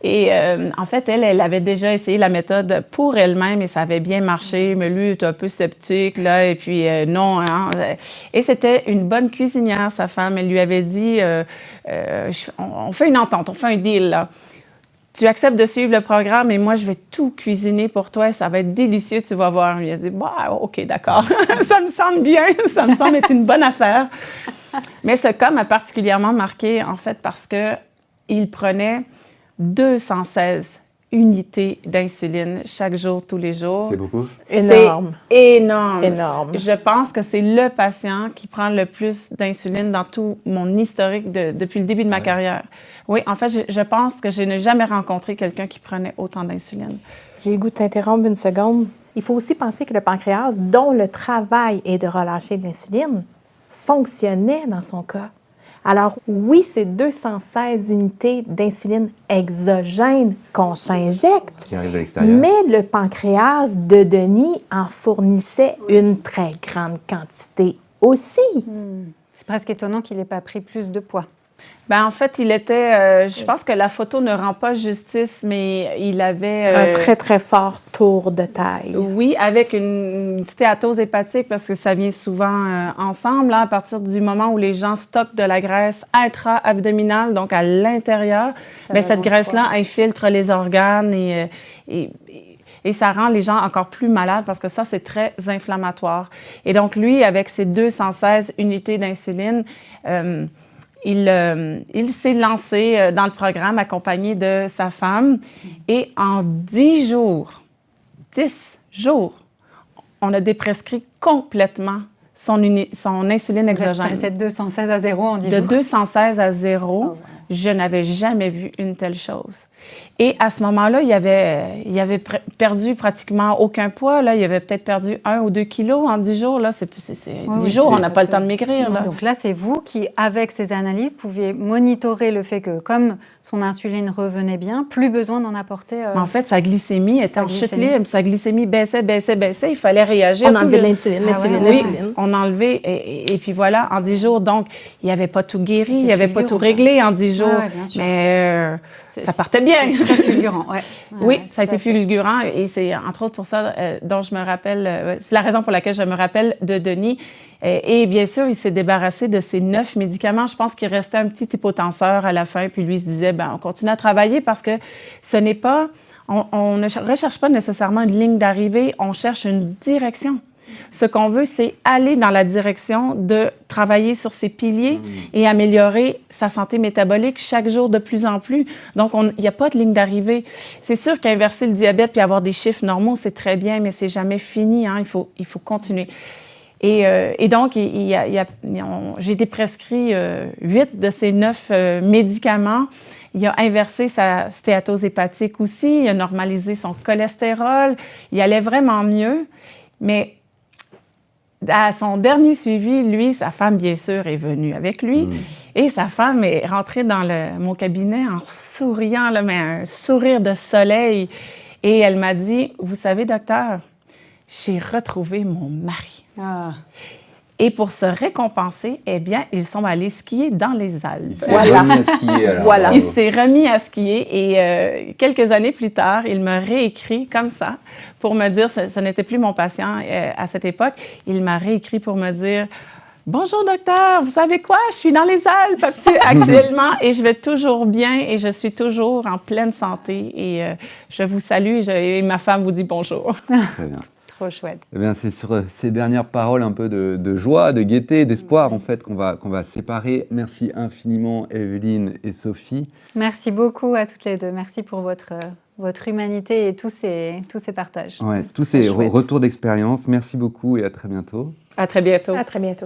Et en fait, elle avait déjà essayé la méthode pour elle-même et ça avait bien marché. Mais lui, il était un peu sceptique, là, et puis non. Hein. Et c'était une bonne cuisinière, sa femme. Elle lui avait dit on fait une entente, on fait un deal, là. Tu acceptes de suivre le programme et moi, je vais tout cuisiner pour toi et ça va être délicieux, tu vas voir. Il a dit, bah, OK, d'accord. Ça me semble bien, ça me semble être une bonne affaire. Mais ce cas m'a particulièrement marqué, en fait, parce qu'il prenait 216 unités d'insuline chaque jour, tous les jours. C'est beaucoup? Énorme. C'est énorme. Énorme. Je pense que c'est le patient qui prend le plus d'insuline dans tout mon historique depuis le début de ma carrière. Oui, en fait, je pense que je n'ai jamais rencontré quelqu'un qui prenait autant d'insuline. J'ai le goût de t'interrompre une seconde. Il faut aussi penser que le pancréas, dont le travail est de relâcher l'insuline, fonctionnait dans son cas. Alors oui, c'est 216 unités d'insuline exogène qu'on s'injecte, Qui arrive de l'extérieur. mais le pancréas de Denis en fournissait une très grande quantité aussi. C'est presque étonnant qu'il n'ait pas pris plus de poids. Ben en fait, il était... je pense que la photo ne rend pas justice, mais il avait... Un très, très fort tour de taille. Oui, avec une stéatose hépatique, parce que ça vient souvent ensemble, là, à partir du moment où les gens stockent de la graisse intra-abdominale, donc à l'intérieur. Mais cette graisse-là infiltre les organes et ça rend les gens encore plus malades parce que ça, c'est très inflammatoire. Et donc, lui, avec ses 216 unités d'insuline, il s'est lancé dans le programme accompagné de sa femme et en 10 jours, on a déprescrit complètement son insuline exogène. Vous êtes passé de 216 à 0 en 10 jours. De 216 à 0, je n'avais jamais vu une telle chose. Et à ce moment-là, il avait perdu pratiquement aucun poids. Là. Il avait peut-être perdu 1 ou 2 kilos en 10 jours. Là. 10 jours, on n'a pas le temps de maigrir. Là. Donc là, c'est vous qui, avec ces analyses, pouviez monitorer le fait que, comme son insuline revenait bien, plus besoin d'en apporter. En fait, sa glycémie était en chute libre. Sa glycémie baissait. Il fallait réagir. On enlevait l'insuline, l'insuline. On enlevait. Et puis voilà, en 10 jours. Donc, il n'avait pas tout guéri, il n'avait pas tout réglé en 10 jours. Mais ça partait bien. C'est très fulgurant, oui, ça a été fulgurant et c'est entre autres pour ça dont je me rappelle, c'est la raison pour laquelle je me rappelle de Denis. Et bien sûr, il s'est débarrassé de ses 9 médicaments. Je pense qu'il restait un petit hypotenseur à la fin, puis lui se disait, on continue à travailler parce que ce n'est pas, on ne recherche pas nécessairement une ligne d'arrivée, on cherche une direction. Ce qu'on veut, c'est aller dans la direction de travailler sur ses piliers et améliorer sa santé métabolique chaque jour de plus en plus. Donc, il n'y a pas de ligne d'arrivée. C'est sûr qu'inverser le diabète puis avoir des chiffres normaux, c'est très bien, mais c'est jamais fini. Hein? Il faut continuer. Et donc, j'ai été prescrit 8 de ces 9 médicaments. Il a inversé sa stéatose hépatique aussi. Il a normalisé son cholestérol. Il allait vraiment mieux. Mais à son dernier suivi, lui, sa femme, bien sûr, est venue avec lui. Et sa femme est rentrée dans mon cabinet en souriant, là, mais un sourire de soleil. Et elle m'a dit, « Vous savez, docteur, j'ai retrouvé mon mari. » Et pour se récompenser, eh bien, ils sont allés skier dans les Alpes. Il s'est remis à skier, alors. Voilà. Il s'est remis à skier et quelques années plus tard, il m'a réécrit comme ça pour me dire, ce n'était plus mon patient à cette époque, il m'a réécrit pour me dire, Bonjour docteur, vous savez quoi? Je suis dans les Alpes actuellement et je vais toujours bien et je suis toujours en pleine santé et je vous salue et ma femme vous dit bonjour. Très bien. Trop chouette. Eh bien, c'est sur ces dernières paroles un peu de joie, de gaieté, d'espoir en fait qu'on va se séparer. Merci infiniment Evelyne et Sophie. Merci beaucoup à toutes les deux. Merci pour votre humanité et tous ces partages. Ouais, tous ces retours d'expérience. Merci beaucoup et à très bientôt. À très bientôt. À très bientôt.